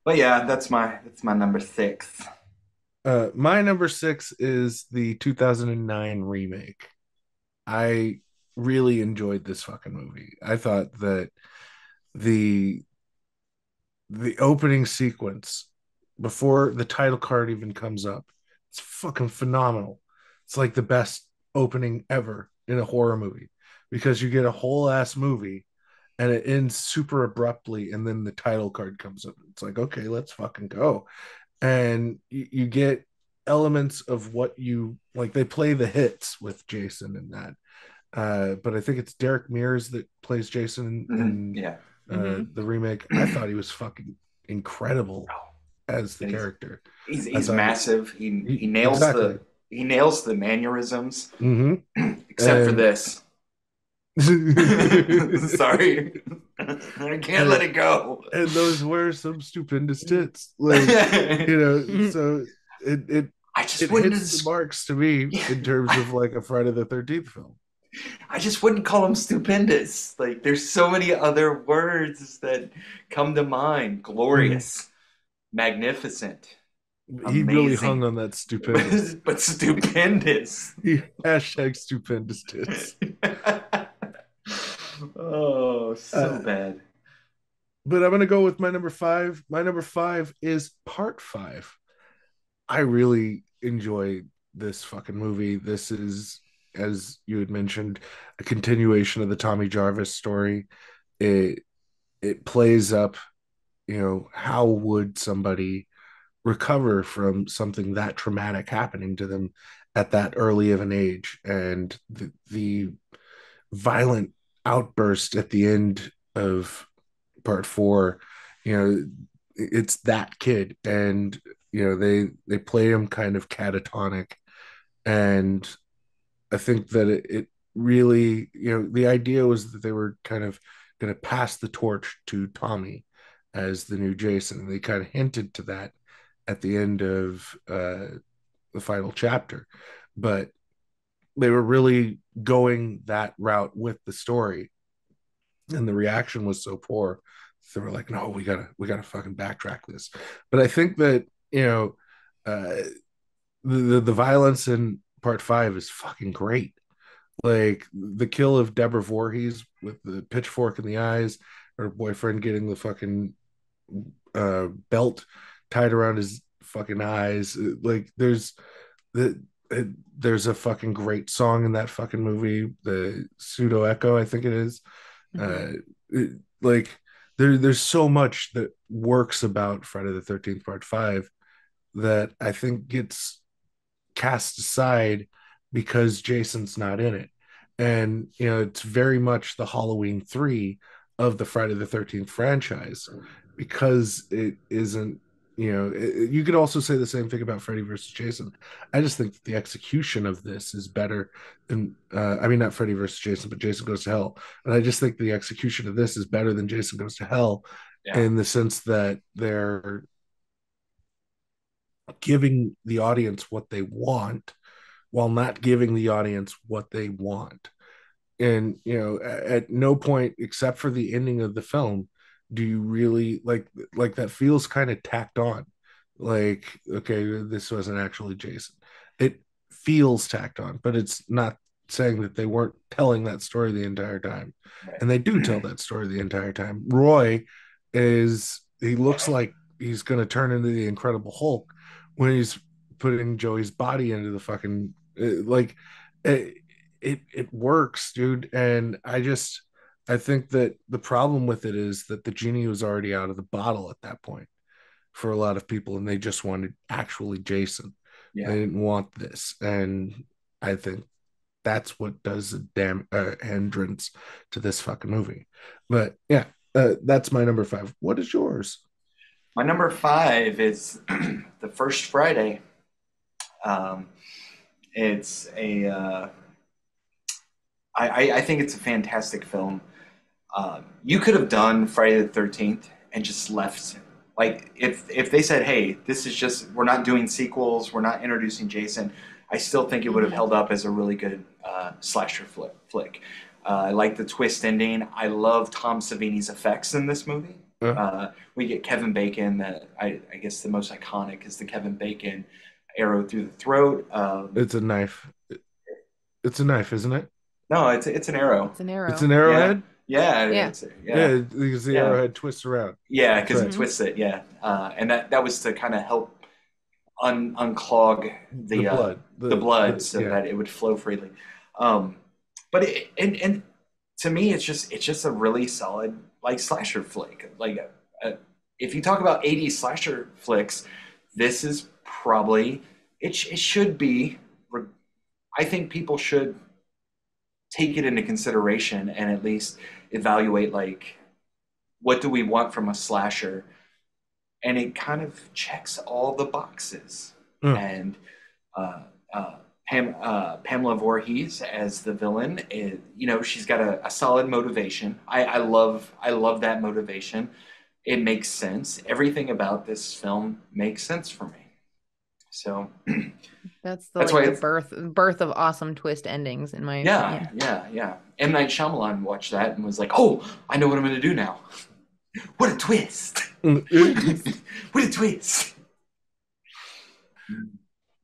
but yeah, that's my number 6. My number 6 is the 2009 remake. I really enjoyed this fucking movie. I thought that the the opening sequence before the title card even comes up, it's fucking phenomenal. It's like the best opening ever in a horror movie because you get a whole ass movie and it ends super abruptly and then the title card comes up. It's like, okay, let's fucking go. And you get elements of what you like. They play the hits with Jason in that, but I think it's Derek Mears that plays Jason in Yeah. the remake. I thought he was fucking incredible Oh, as the and character. he's thought massive. He nails exactly. the mannerisms, Hmm. except for And this. Sorry, I can't let it go. and those were some stupendous tits, like So it I just it wouldn't. hits the marks to me in terms of like a Friday the 13th film. I just wouldn't call them stupendous. Like there's so many other words that come to mind. Glorious, magnificent, He really hung amazing, on that stupendous. but stupendous. He hashtag stupendous tits. Oh, so bad. But I'm gonna go with my number five. My number five is Part Five. I really enjoy this fucking movie. This is, as you had mentioned, a continuation of the Tommy Jarvis story. It it plays up, how would somebody recover from something that traumatic happening to them at that early of an age, and the violent outburst at the end of part four, it's that kid, and they play him kind of catatonic, and I think that it really, the idea was that they were kind of going to pass the torch to Tommy as the new Jason, and they kind of hinted to that at the end of the final chapter, but they were really going that route with the story, and the reaction was so poor. So they were like, no, we gotta fucking backtrack this. But I think that uh, the violence in part five is fucking great. Like the kill of Deborah Voorhees with the pitchfork in the eyes, her boyfriend getting the fucking belt tied around his fucking eyes. Like the there's a fucking great song in that fucking movie, the Pseudo Echo, I think it is. Mhm. Like there's so much that works about Friday the 13th Part 5 that I think gets cast aside because Jason's not in it. And it's very much the Halloween 3 of the Friday the 13th franchise, because it isn't, you could also say the same thing about Freddy versus Jason. I just think that the execution of this is better than I mean, not Freddy versus Jason, but Jason Goes to Hell. And I just think the execution of this is better than Jason Goes to Hell, Yeah. in the sense that they're giving the audience what they want while not giving the audience what they want. And at no point except for the ending of the film do you really like that feels kind of tacked on. Like, okay, this wasn't actually Jason. It feels tacked on, but it's not saying that they weren't telling that story the entire time. Right. And they do tell that story the entire time. Roy he looks like he's going to turn into the Incredible Hulk when he's putting Joey's body into the fucking like it, it works, dude. And I think that the problem with it is that the genie was already out of the bottle at that point for a lot of people, and they just wanted actually Jason. Yeah. They didn't want this, and I think that's what does a damn hindrance to this fucking movie. But yeah, that's my number five. What is yours? My number five is The First Friday. It's a I think it's a fantastic film. You could have done Friday the 13th and just left. Like if they said, "Hey, this is just we're not doing sequels, we're not introducing Jason," I still think it would have held up as a really good slasher flick. I like the twist ending. I love Tom Savini's effects in this movie. We get Kevin Bacon. That I guess the most iconic is the Kevin Bacon arrow through the throat. It's a knife. It's a knife, isn't it? No, it's an arrow. It's an arrow. It's an arrowhead. Yeah, Yeah. Yeah, because the arrowhead twists around. Yeah, because Right. it twists it. Yeah, and that was to kind of help unclog the blood so that it would flow freely. But and to me, it's just a really solid like slasher flick. Like if you talk about 80s slasher flicks, this is probably it should be. I think people should take it into consideration and at least evaluate like what do we want from a slasher, and it kind of checks all the boxes. Mm. And uh, Pamela Voorhees as the villain, she's got a solid motivation. I love that motivation. It makes sense. Everything about this film makes sense for me. So That's that's why the it's birth of awesome twist endings, in my yeah, opinion. yeah. M. Night Shyamalan watched that and was like, "Oh, I know what I'm going to do now. What a twist! What a twist! What a twist!"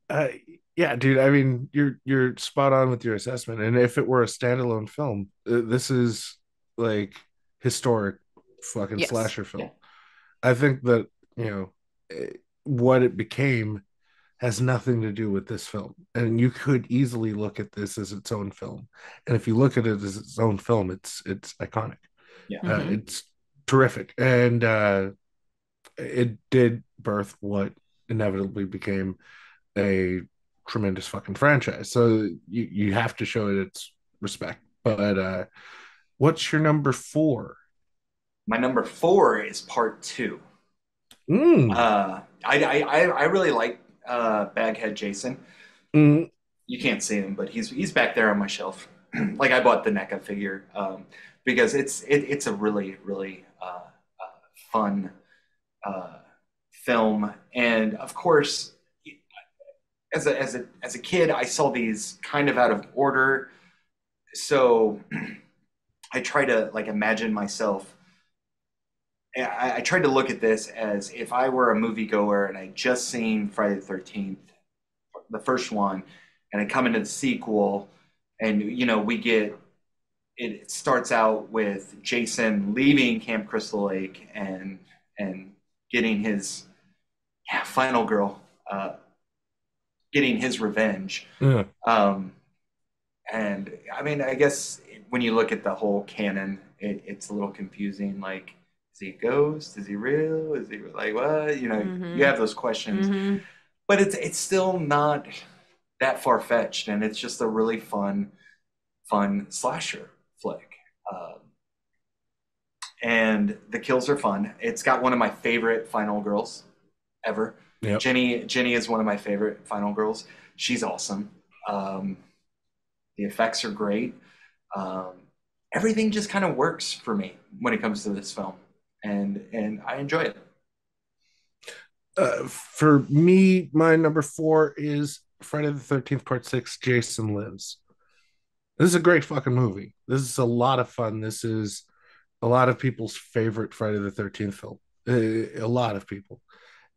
Uh, yeah, dude. I mean, you're spot on with your assessment. And if it were a standalone film, this is like historic fucking Yes. slasher film. Yeah. I think that what it became has nothing to do with this film, and you could easily look at this as its own film. And if you look at it as its own film, it's iconic. Yeah. Mhm. It's terrific, and it did birth what inevitably became a tremendous fucking franchise. So you have to show it its respect. But what's your number 4? My number 4 is part 2. Mm. I really like Baghead Jason. Mm. You can't see him, but he's back there on my shelf. Like I bought the NECA figure because it's a really really fun film, and of course, as a kid, I saw these kind of out of order, so I try to like imagine myself. I tried to look at this as if I were a moviegoer and I just seen Friday the 13th, the first one, and I come into the sequel, and we get it starts out with Jason leaving Camp Crystal Lake and getting his final girl, getting his revenge. Yeah. And I mean, I guess when you look at the whole canon, it's a little confusing. Like, is he a ghost? Is he real? Is he like what? You have those questions, but it's still not that far fetched, and it's just a really fun slasher flick. And the kills are fun. It's got one of my favorite final girls ever. Yep. Jenny is one of my favorite final girls. She's awesome. The effects are great. Everything just kind of works for me when it comes to this film, and I enjoy it. For me, my number 4 is Friday the 13th Part 6, Jason Lives. This is a great fucking movie. This is a lot of fun. This is a lot of people's favorite Friday the 13th film. A lot of people.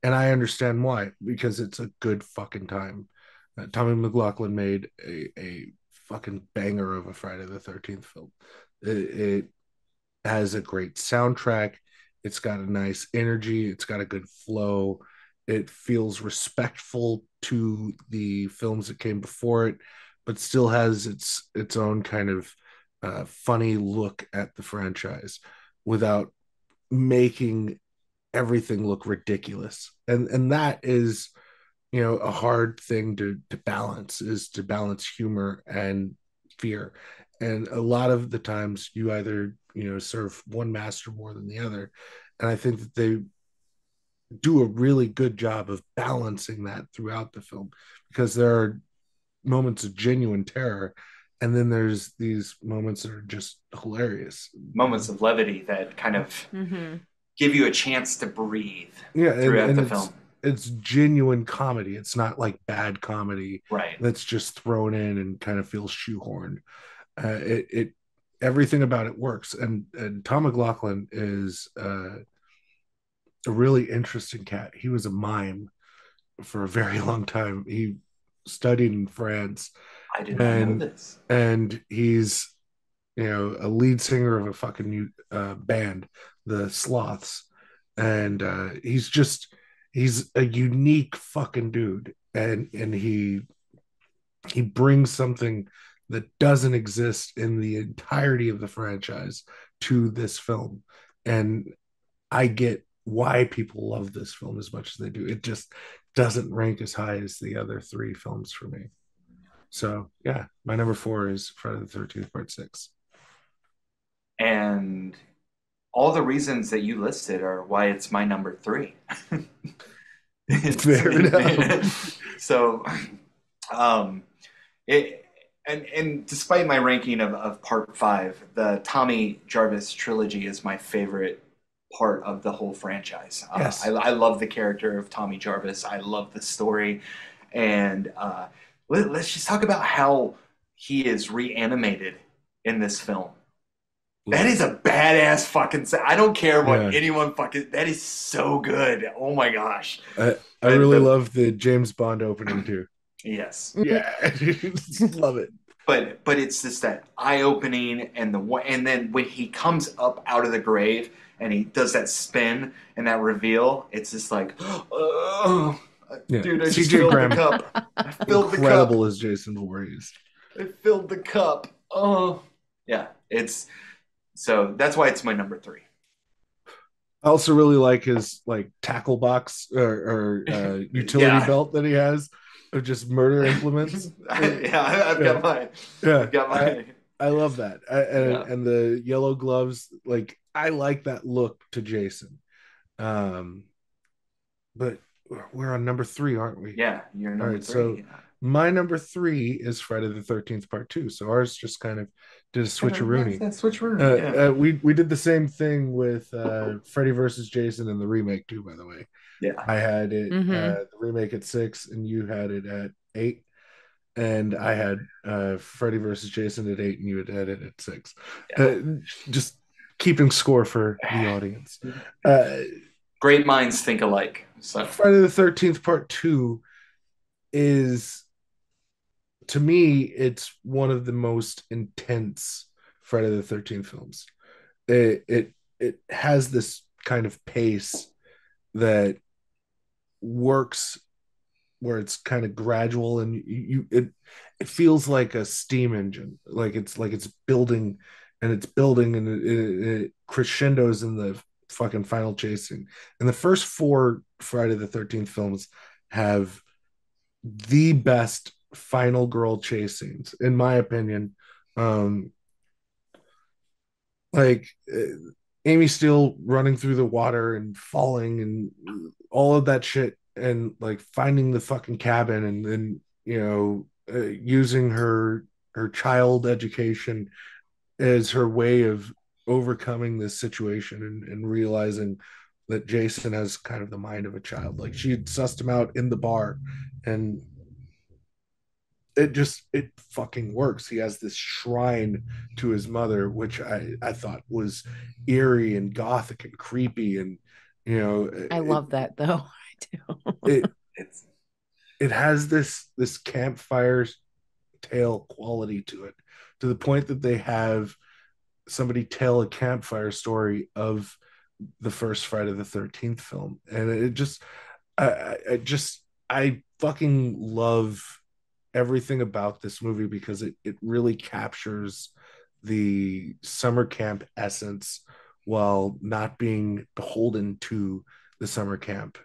And I understand why, because it's a good fucking time. Tommy McLaughlin made a fucking banger of a Friday the 13th film. It has a great soundtrack. It's got a nice energy. It's got a good flow. It feels respectful to the films that came before it, but still has its own kind of funny look at the franchise without making everything look ridiculous. And that is, a hard thing to balance, is to balance humor and fear. And a lot of the times you either serve one master more than the other, and I think that they do a really good job of balancing that throughout the film, because there are moments of genuine terror, and then there's these moments that are just hilarious, moments of levity that kind of give you a chance to breathe throughout the film. It's genuine comedy. It's not like bad comedy, right, that's just thrown in and kind of feels shoehorned. It everything about it works, and Tom McLaughlin is a really interesting cat. He was a mime for a very long time. He studied in France. I did not know this. And he's a lead singer of a fucking new band, the Sloths, and he's a unique fucking dude, and he brings something that doesn't exist in the entirety of the franchise to this film. And I get why people love this film as much as they do. It just doesn't rank as high as the other 3 films for me. So yeah, my number 4 is Friday the 13th Part 6. And all the reasons that you listed are why it's my number 3. Fair enough. So, um, it and despite my ranking of part 5, the Tommy Jarvis trilogy is my favorite part of the whole franchise. Yes. I love the character of Tommy Jarvis. I love the story, and let's just talk about how he is reanimated in this film. That is a badass fucking. I don't care what anyone fucking. That is so good. Oh my gosh. I really love the James Bond opening too. Yes. Yeah. Love it. But it's just that eye opening and then when he comes up out of the grave and he does that spin and that reveal, it's just like, oh, dude, I just filled the cup. I filled the cup. Incredible as Jason Voorhees. I filled the cup. Oh, yeah. So that's why it's my number 3. I also really like his like tackle box or utility belt that he has of just murder implements. I've got mine. Yeah, I've got mine. I love that. And the yellow gloves, like I like that look to Jason. But we're on number 3, aren't we? Yeah, you're number 3. So my number 3 is Friday the 13th Part 2. So ours just kind of did a switcheroonie. We did the same thing with Freddy versus Jason in the remake too, by the way. Yeah. I had it the remake at 6 and you had it at 8. And I had Freddy versus Jason at 8 and you had it at 6. Yeah. Just keeping score for the audience. Great minds think alike. So Friday the 13th Part 2 is, to me, it's one of the most intense Friday the 13th films. It has this kind of pace that works where it's kind of gradual and it feels like a steam engine, like it's building and it crescendos in the fucking final chasing. And the first 4 Friday the 13th films have the best final girl chase scenes, in my opinion. Amy Steele running through the water and falling and all of that shit, and like finding the fucking cabin and then using her child education as her way of overcoming this situation and realizing that Jason has kind of the mind of a child. Like she had sussed him out in the bar and it fucking works. He has this shrine to his mother, which I thought was eerie and gothic and creepy. And, I love that though. I do. It has this campfire tale quality to it, to the point that they have somebody tell a campfire story of the first Friday the 13th film. And it just, I fucking love everything about this movie because it really captures the summer camp essence while not being beholden to the summer camp.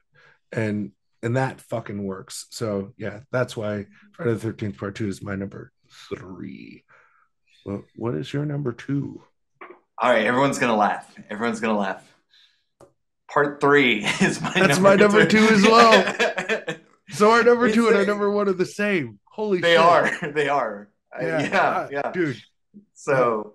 And that fucking works. So yeah, that's why Friday the 13th Part 2 is my number 3. Well, what is your number 2? All right, everyone's gonna laugh. Part 3 is That's my number 2 as well. So our number 2 and our number 1 are the same. Holy shit. They are. Yeah. Dude. So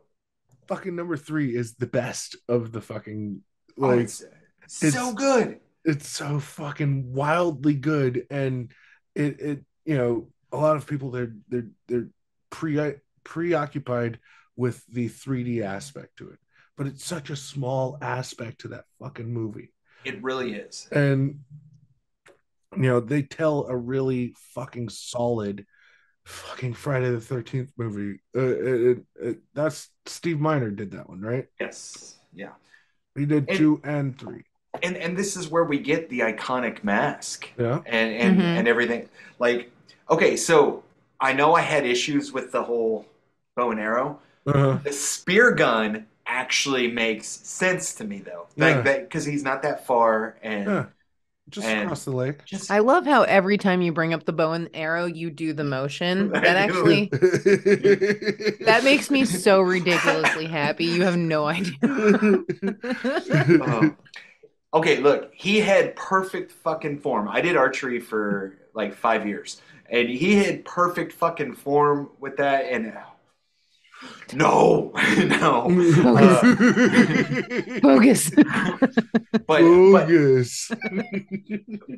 fucking number 3 is the best of the fucking it's so good. It's so fucking wildly good, and it a lot of people they're preoccupied with the 3D aspect to it, but it's such a small aspect to that fucking movie. It really is. And they tell a really fucking solid fucking Friday the 13th movie. That's Steve Miner did that one, right? Yes. Yeah. He did 2 and 3. And this is where we get the iconic mask. Yeah. And everything. Like, okay, so I know I had issues with the whole bow and arrow. The spear gun actually makes sense to me though. Like that, because he's not that far and Just And across the lake. just I love how every time you bring up the bow and arrow, you do the motion. I That do. actually, that makes me so ridiculously happy. You have no idea. oh. Okay, look, he had perfect fucking form. I did archery for like 5 years, and he had perfect fucking form with that. And no, no. Focus. But Bogus.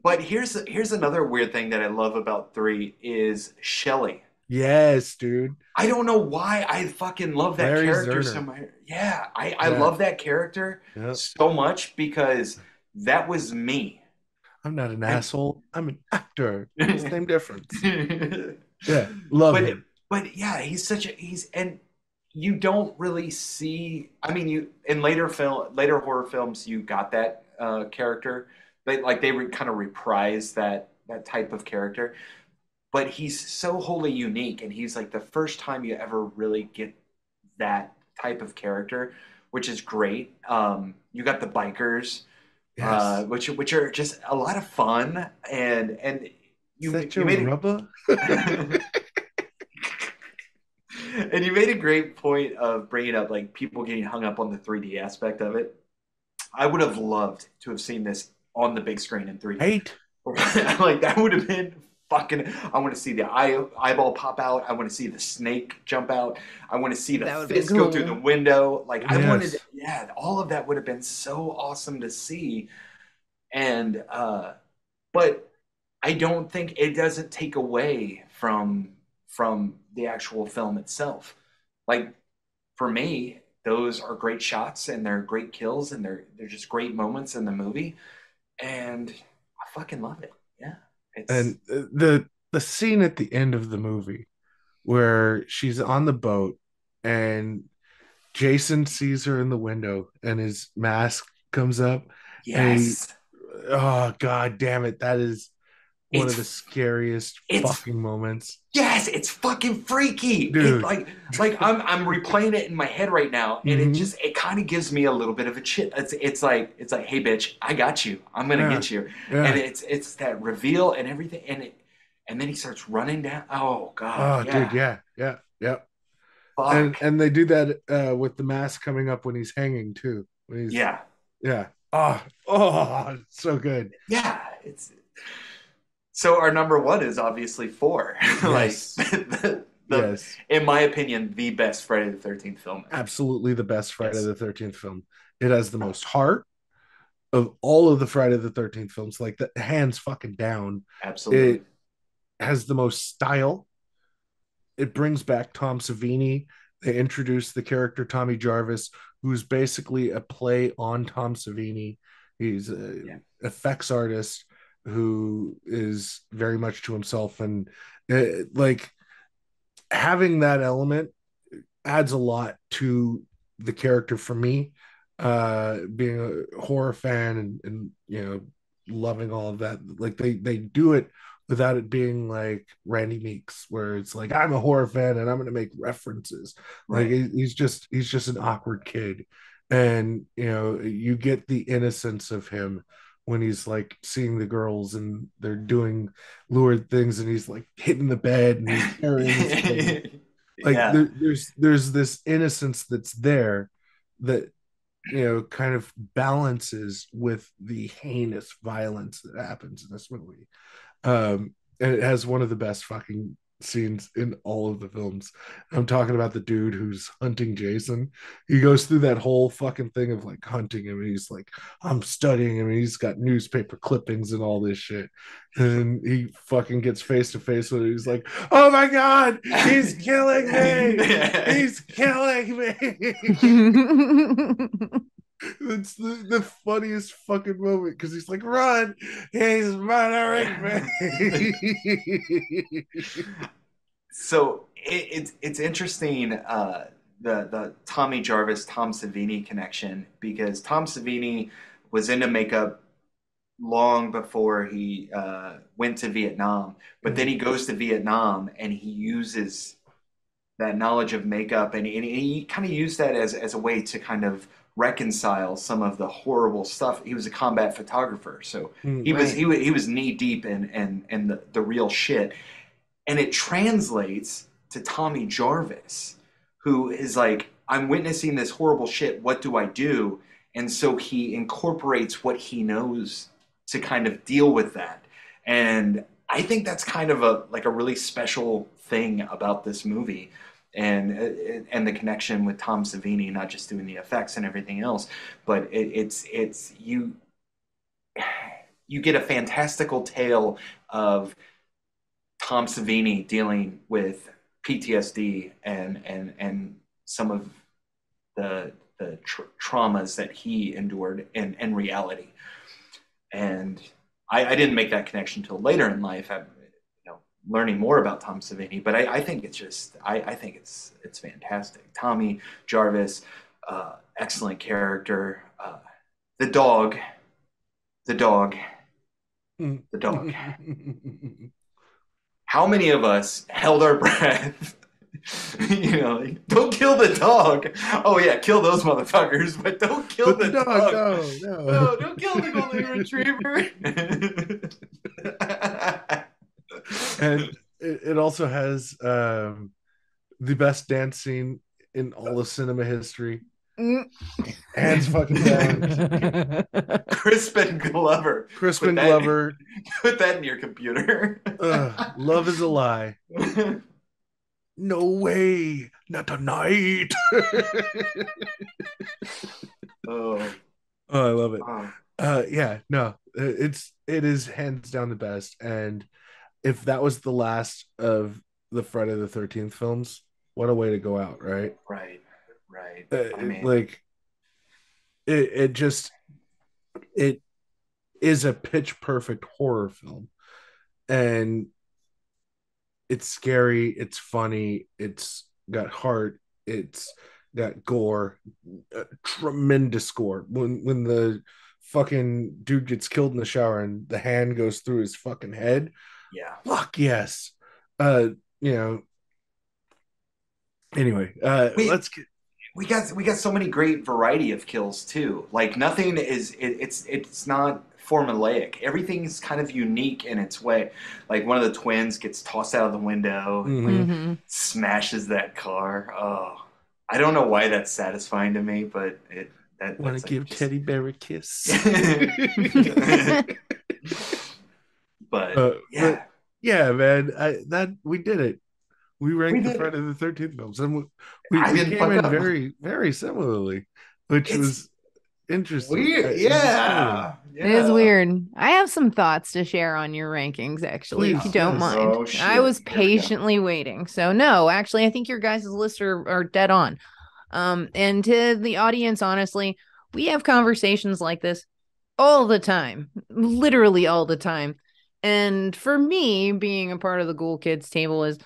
but here's another weird thing that I love about 3 is Shelley. Yes, dude. I don't know why I fucking love that Larry character Zerner. so much. Yeah, I Yeah. love that character Yep. so much because that was me. I'm not an asshole. I'm an actor. Same difference. Yeah, love but him. but yeah, he's and you don't really see. I mean, you in later horror films, you got that character. They kind of reprise that type of character. But he's so wholly unique, and he's like the first time you ever really get that type of character, which is great. You got the bikers, Yes. which are just a lot of fun, and Is that your you made it. rubber? And you made a great point of bringing up like people getting hung up on the 3D aspect of it. I would have loved to have seen this on the big screen in 3D. Right? Like that would have been fucking. I want to see the eyeball pop out. I want to see the snake jump out. I want to see the That would be fist go cool. through the window. Like I Yes. wanted, yeah, all of that would have been so awesome to see. And but I don't think it doesn't take away from the actual film itself. Like for me, those are great shots and they're great kills and they're just great moments in the movie, and I fucking love it. Yeah, it's And the scene at the end of the movie where she's on the boat and Jason sees her in the window and his mask comes up. yes, Oh god damn it. That is one of the It's- scariest it's- fucking moments. yes, it's fucking freaky. Dude. It, like I'm replaying it in my head right now, and Mhm. it kind of gives me a little bit of a chip. It's like hey bitch, I got you. I'm gonna Yeah. get you. Yeah. And it's that reveal and everything, and then he starts running down. Oh god, Oh dude, yeah. Fuck. And they do that with the mask coming up when he's hanging too. When he's Yeah. Oh, so good. Yeah, it's so our number one is obviously 4. Yes. Yes. In my opinion, the best Friday the 13th film. Absolutely the best Friday Yes. the 13th film. It has the most heart of all of the Friday the 13th films, like the hands fucking down. Absolutely. It has the most style. It brings back Tom Savini. They introduce the character Tommy Jarvis, who's basically a play on Tom Savini. He's an effects artist who is very much to himself, and like having that element adds a lot to the character for me. Being a horror fan and loving all of that, like they do it without it being like Randy Meeks, where it's like I'm a horror fan and I'm going to make references. Right. Like he's just an awkward kid, and you get the innocence of him when he's like seeing the girls and they're doing lurid things, and he's like hitting the bed and he's carrying his kid. Like there's this innocence that's there that kind of balances with the heinous violence that happens in this movie. And it has one of the best fucking scenes in all of the films. I'm talking about the dude who's hunting Jason. He goes through that whole fucking thing of like hunting him, and he's like, I'm studying him, and he's got newspaper clippings and all this shit. And he fucking gets face to face with it. He's like, oh my god, he's killing me! He's killing me! It's the funniest fucking moment because he's like, run, he's murdering me. So it's interesting, the Tommy Jarvis Tom Savini connection, because Tom Savini was into makeup long before he went to Vietnam, but then he goes to Vietnam and he uses that knowledge of makeup, and he kind of used that as a way to kind of reconcile some of the horrible stuff. He was a combat photographer, so Mm. he was knee deep in the real shit, and it translates to Tommy Jarvis, who is like, I'm witnessing this horrible shit. What do I do? And so he incorporates what he knows to kind of deal with that. And I think that's kind of a really special thing about this movie, and the connection with Tom Savini, not just doing the effects and everything else, but it's you get a fantastical tale of Tom Savini dealing with PTSD and some of the traumas that he endured in reality. And I didn't make that connection until later in life, learning more about Tom Savini. But I think it's just I think it's fantastic. Tommy Jarvis, excellent character. The dog, the dog, the dog. How many of us held our breath? Like, don't kill the dog. Oh yeah, kill those motherfuckers, but don't kill the dog. No, don't kill the golden retriever. And it also has the best dance scene in all of cinema history. Hands fucking down. Crispin Glover. Crispin Glover. Put that in your computer. Love is a lie. No way, not tonight. Oh, I love it. Yeah, no, it is hands down the best. And if that was the last of the Friday the 13th films, what a way to go out, right? Right. I mean, like, it is a pitch perfect horror film, and it's scary, it's funny, it's got heart, it's got gore, tremendous gore. When the fucking dude gets killed in the shower and the hand goes through his fucking head, yeah, fuck yes. Anyway, let's get. We got so many great variety of kills too. Like, nothing is it's not formulaic. Everything's kind of unique in its way. Like, one of the twins gets tossed out of the window, Mm-hmm. smashes that car. Oh, I don't know why that's satisfying to me, but Want to give Teddy Bear a kiss. But yeah, man, we did it. We ranked the Friday the 13th films, and we came in very, very similarly, which was interesting. Weird. Yeah. It is weird. I have some thoughts to share on your rankings, actually, if you don't mind. Oh, shit. I was patiently waiting. So no, actually, I think your guys' lists are dead on. And to the audience, honestly, we have conversations like this all the time, literally all the time. And for me, being a part of the Ghoul Kids table is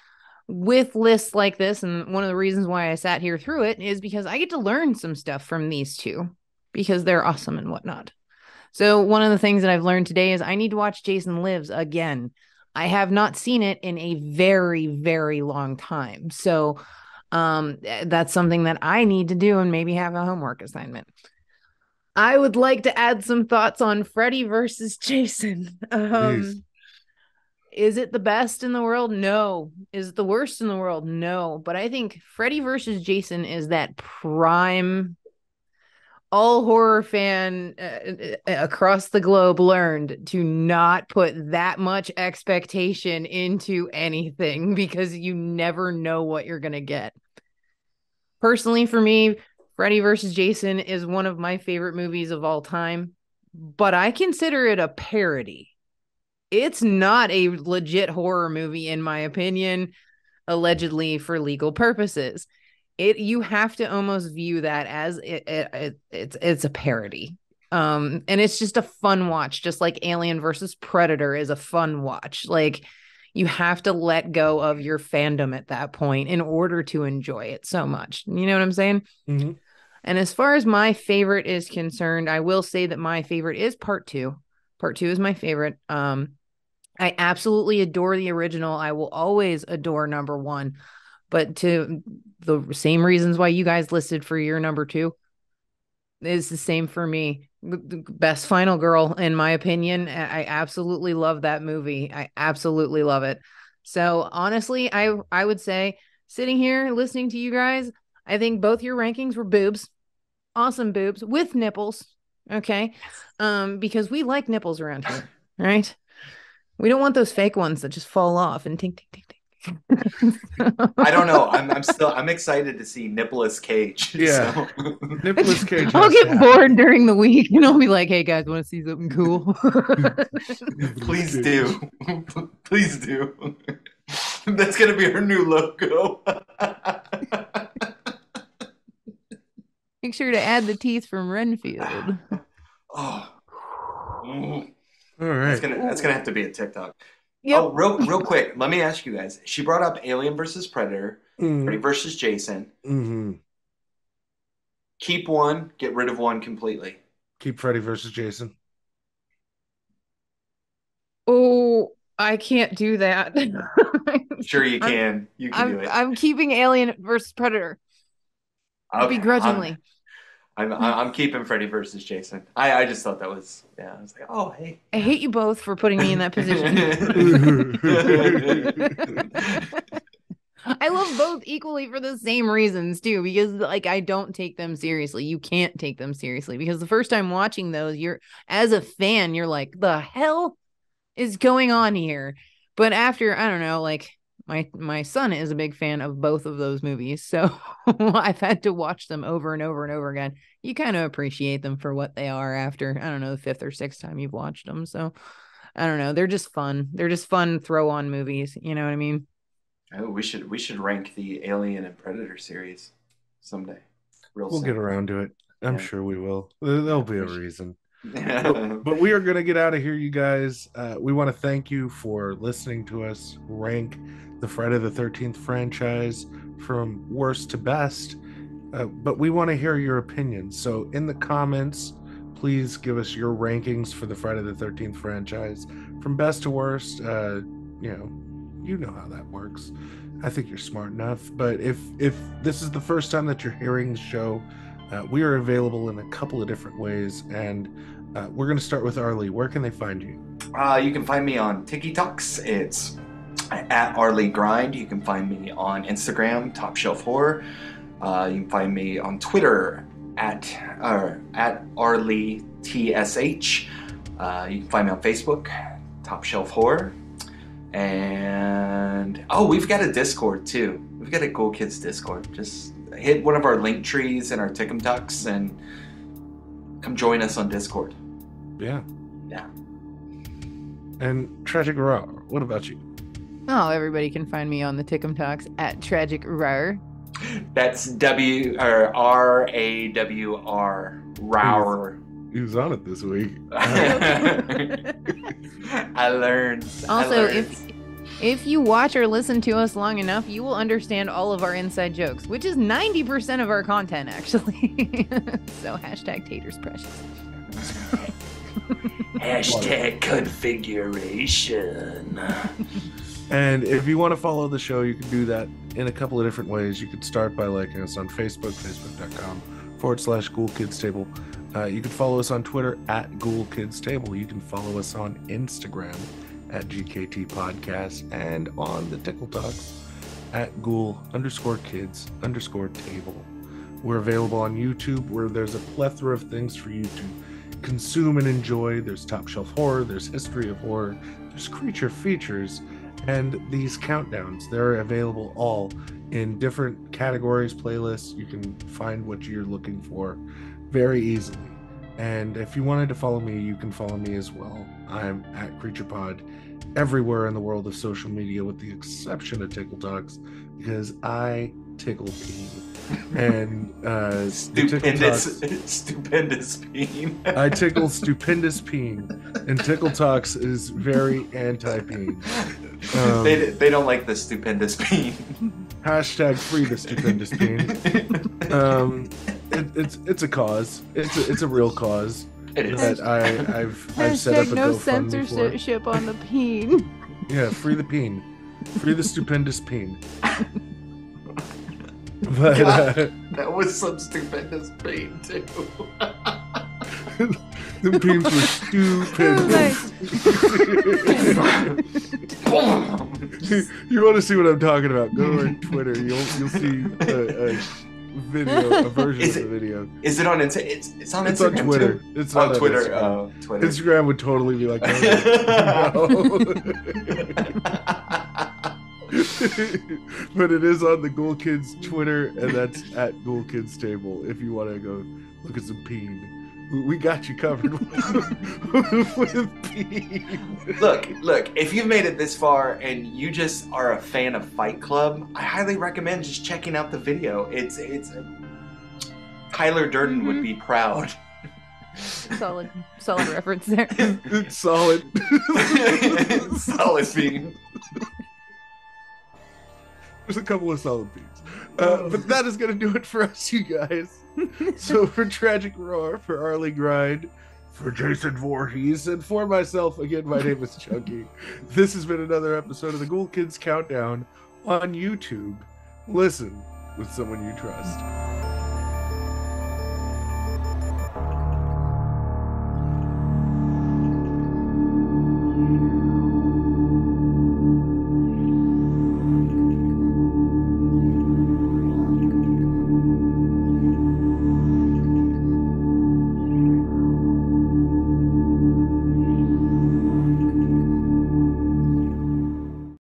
with lists like this, and one of the reasons why I sat here through it is because I get to learn some stuff from these two because they're awesome and whatnot. So one of the things that I've learned today is I need to watch Jason Lives again. I have not seen it in a very, very long time. So that's something that I need to do and maybe have a homework assignment. I would like to add some thoughts on Freddy versus Jason. Is it the best in the world? No. Is it the worst in the world? No. But I think Freddy versus Jason is that prime all horror fan across the globe learned to not put that much expectation into anything because you never know what you're going to get. Personally, for me, Freddy versus Jason is one of my favorite movies of all time, but I consider it a parody. It's not a legit horror movie, in my opinion, allegedly for legal purposes. You have to almost view that as it's a parody. And it's just a fun watch, just like Alien versus Predator is a fun watch. Like, you have to let go of your fandom at that point in order to enjoy it so much. You know what I'm saying? Mm-hmm. And as far as my favorite is concerned, I will say that my favorite is part 2. Part 2 is my favorite. I absolutely adore the original. I will always adore number 1, but to the same reasons why you guys listed for your number 2, It's the same for me. The best final girl, in my opinion. I absolutely love that movie. I absolutely love it. So honestly, I would say sitting here listening to you guys, I think both your rankings were boobs, awesome boobs with nipples. Okay, because we like nipples around here, right? We don't want those fake ones that just fall off and tink tink tink tink. I don't know. I'm excited to see Nicolas Cage. Yeah. So. Nicolas Cage. I'll has get to happen. bored during the week and I'll be like, hey guys, want to see something cool? Please do. Please do. That's going to be our new logo. Make sure to add the teeth from Renfield. Oh. All right. That's gonna have to be a TikTok. Yep. Oh, real quick. Let me ask you guys. She brought up Alien versus Predator, Mhm. Freddy versus Jason. Mm-hmm. Keep one, get rid of one completely. Keep Freddy versus Jason. Oh, I can't do that. Sure, you can. You can do it. I'm keeping Alien versus Predator. Okay, Begrudgingly. I'm keeping Freddy versus Jason. I just thought that was I was like, oh hey. I hate you both for putting me in that position. I love both equally for the same reasons too, because like I don't take them seriously. You can't take them seriously because the first time watching those, you're as a fan, you're like, the hell is going on here? But after, I don't know, like my son is a big fan of both of those movies, so I've had to watch them over and over and over again. You kind of appreciate them for what they are after, I don't know, the fifth or sixth time you've watched them. So I don't know, they're just fun. They're just fun throw on movies. You know what I mean? Oh, we should rank the Alien and Predator series someday. We'll soon. get around to it. I'm sure we will. There'll be a reason. Yeah. But we are going to get out of here, you guys. We want to thank you for listening to us rank the Friday the 13th franchise from worst to best. But we want to hear your opinions. So in the comments, please give us your rankings for the Friday the 13th franchise from best to worst. You know how that works. I think you're smart enough. But if this is the first time that you're hearing the show, we are available in a couple of different ways, and we're going to start with Arlie. Where can they find you? You can find me on TikToks. It's at Arlie Grind. You can find me on Instagram, Top Shelf Horror. You can find me on Twitter at Arlie TSH. You can find me on Facebook, Top Shelf Horror. And we've got a Discord too. We've got a Ghoul Kids Discord. Just hit one of our link trees in our TikToks and come join us on Discord. Yeah. Yeah. And Tragic Raw, what about you? Oh, everybody can find me on the TikToks at Tragic Rar. That's RAWR. Rower. He was on it this week. I learned. Also, if you watch or listen to us long enough, you will understand all of our inside jokes, which is 90% of our content, actually. So hashtag Taters Precious. Hashtag configuration. And if you want to follow the show, you can do that in a couple of different ways. You could start by liking us on Facebook, facebook.com/Ghoul Kids Table. You can follow us on Twitter at Ghoul Kids Table. You can follow us on Instagram at GKT Podcast and on the Tickle Talks at Ghoul_Kids_Table. We're available on YouTube, where there's a plethora of things for you to consume and enjoy. There's Top Shelf Horror, there's History of Horror, there's Creature Features, and these countdowns. They're available all in different categories, playlists. You can find what you're looking for very easily. And if you wanted to follow me, you can follow me as well. I'm at CreaturePod everywhere in the world of social media, with the exception of Tickle Talks, because I tickle peen. And stupendous peen. I tickle stupendous peen, and Tickle Talks is very anti-peen. They don't like the stupendous peen. Hashtag free the stupendous peen. It's a cause. It's a real cause. It is. That I've set up a no GoFundMe for. censorship on the peen. Yeah, free the peen. Free the stupendous peen. But That was some stupendous pain too. the beams were stupid. You want to see what I'm talking about? Go to our Twitter. You'll see a video, a version of the video. Is it on? It's on Instagram. It's on Twitter. Too? It's on not Twitter. Instagram. Twitter. Instagram would totally be like, no. But it is on the Ghoul Kids Twitter, and that's at Ghoul Kids Table. If you want to go look at some peen, we got you covered with peen. Look! If you've made it this far and you just are a fan of Fight Club, I highly recommend just checking out the video. It's Tyler Durden would be proud. Solid reference there. It's solid. Solid bean. There's a couple of solid beats. But that is going to do it for us, you guys. So for Tragic Roar, for Arlie Grind, for Jason Voorhees, and for myself, again, my name is Chunky. This has been another episode of the Ghoul Kids Countdown on YouTube. Listen with someone you trust.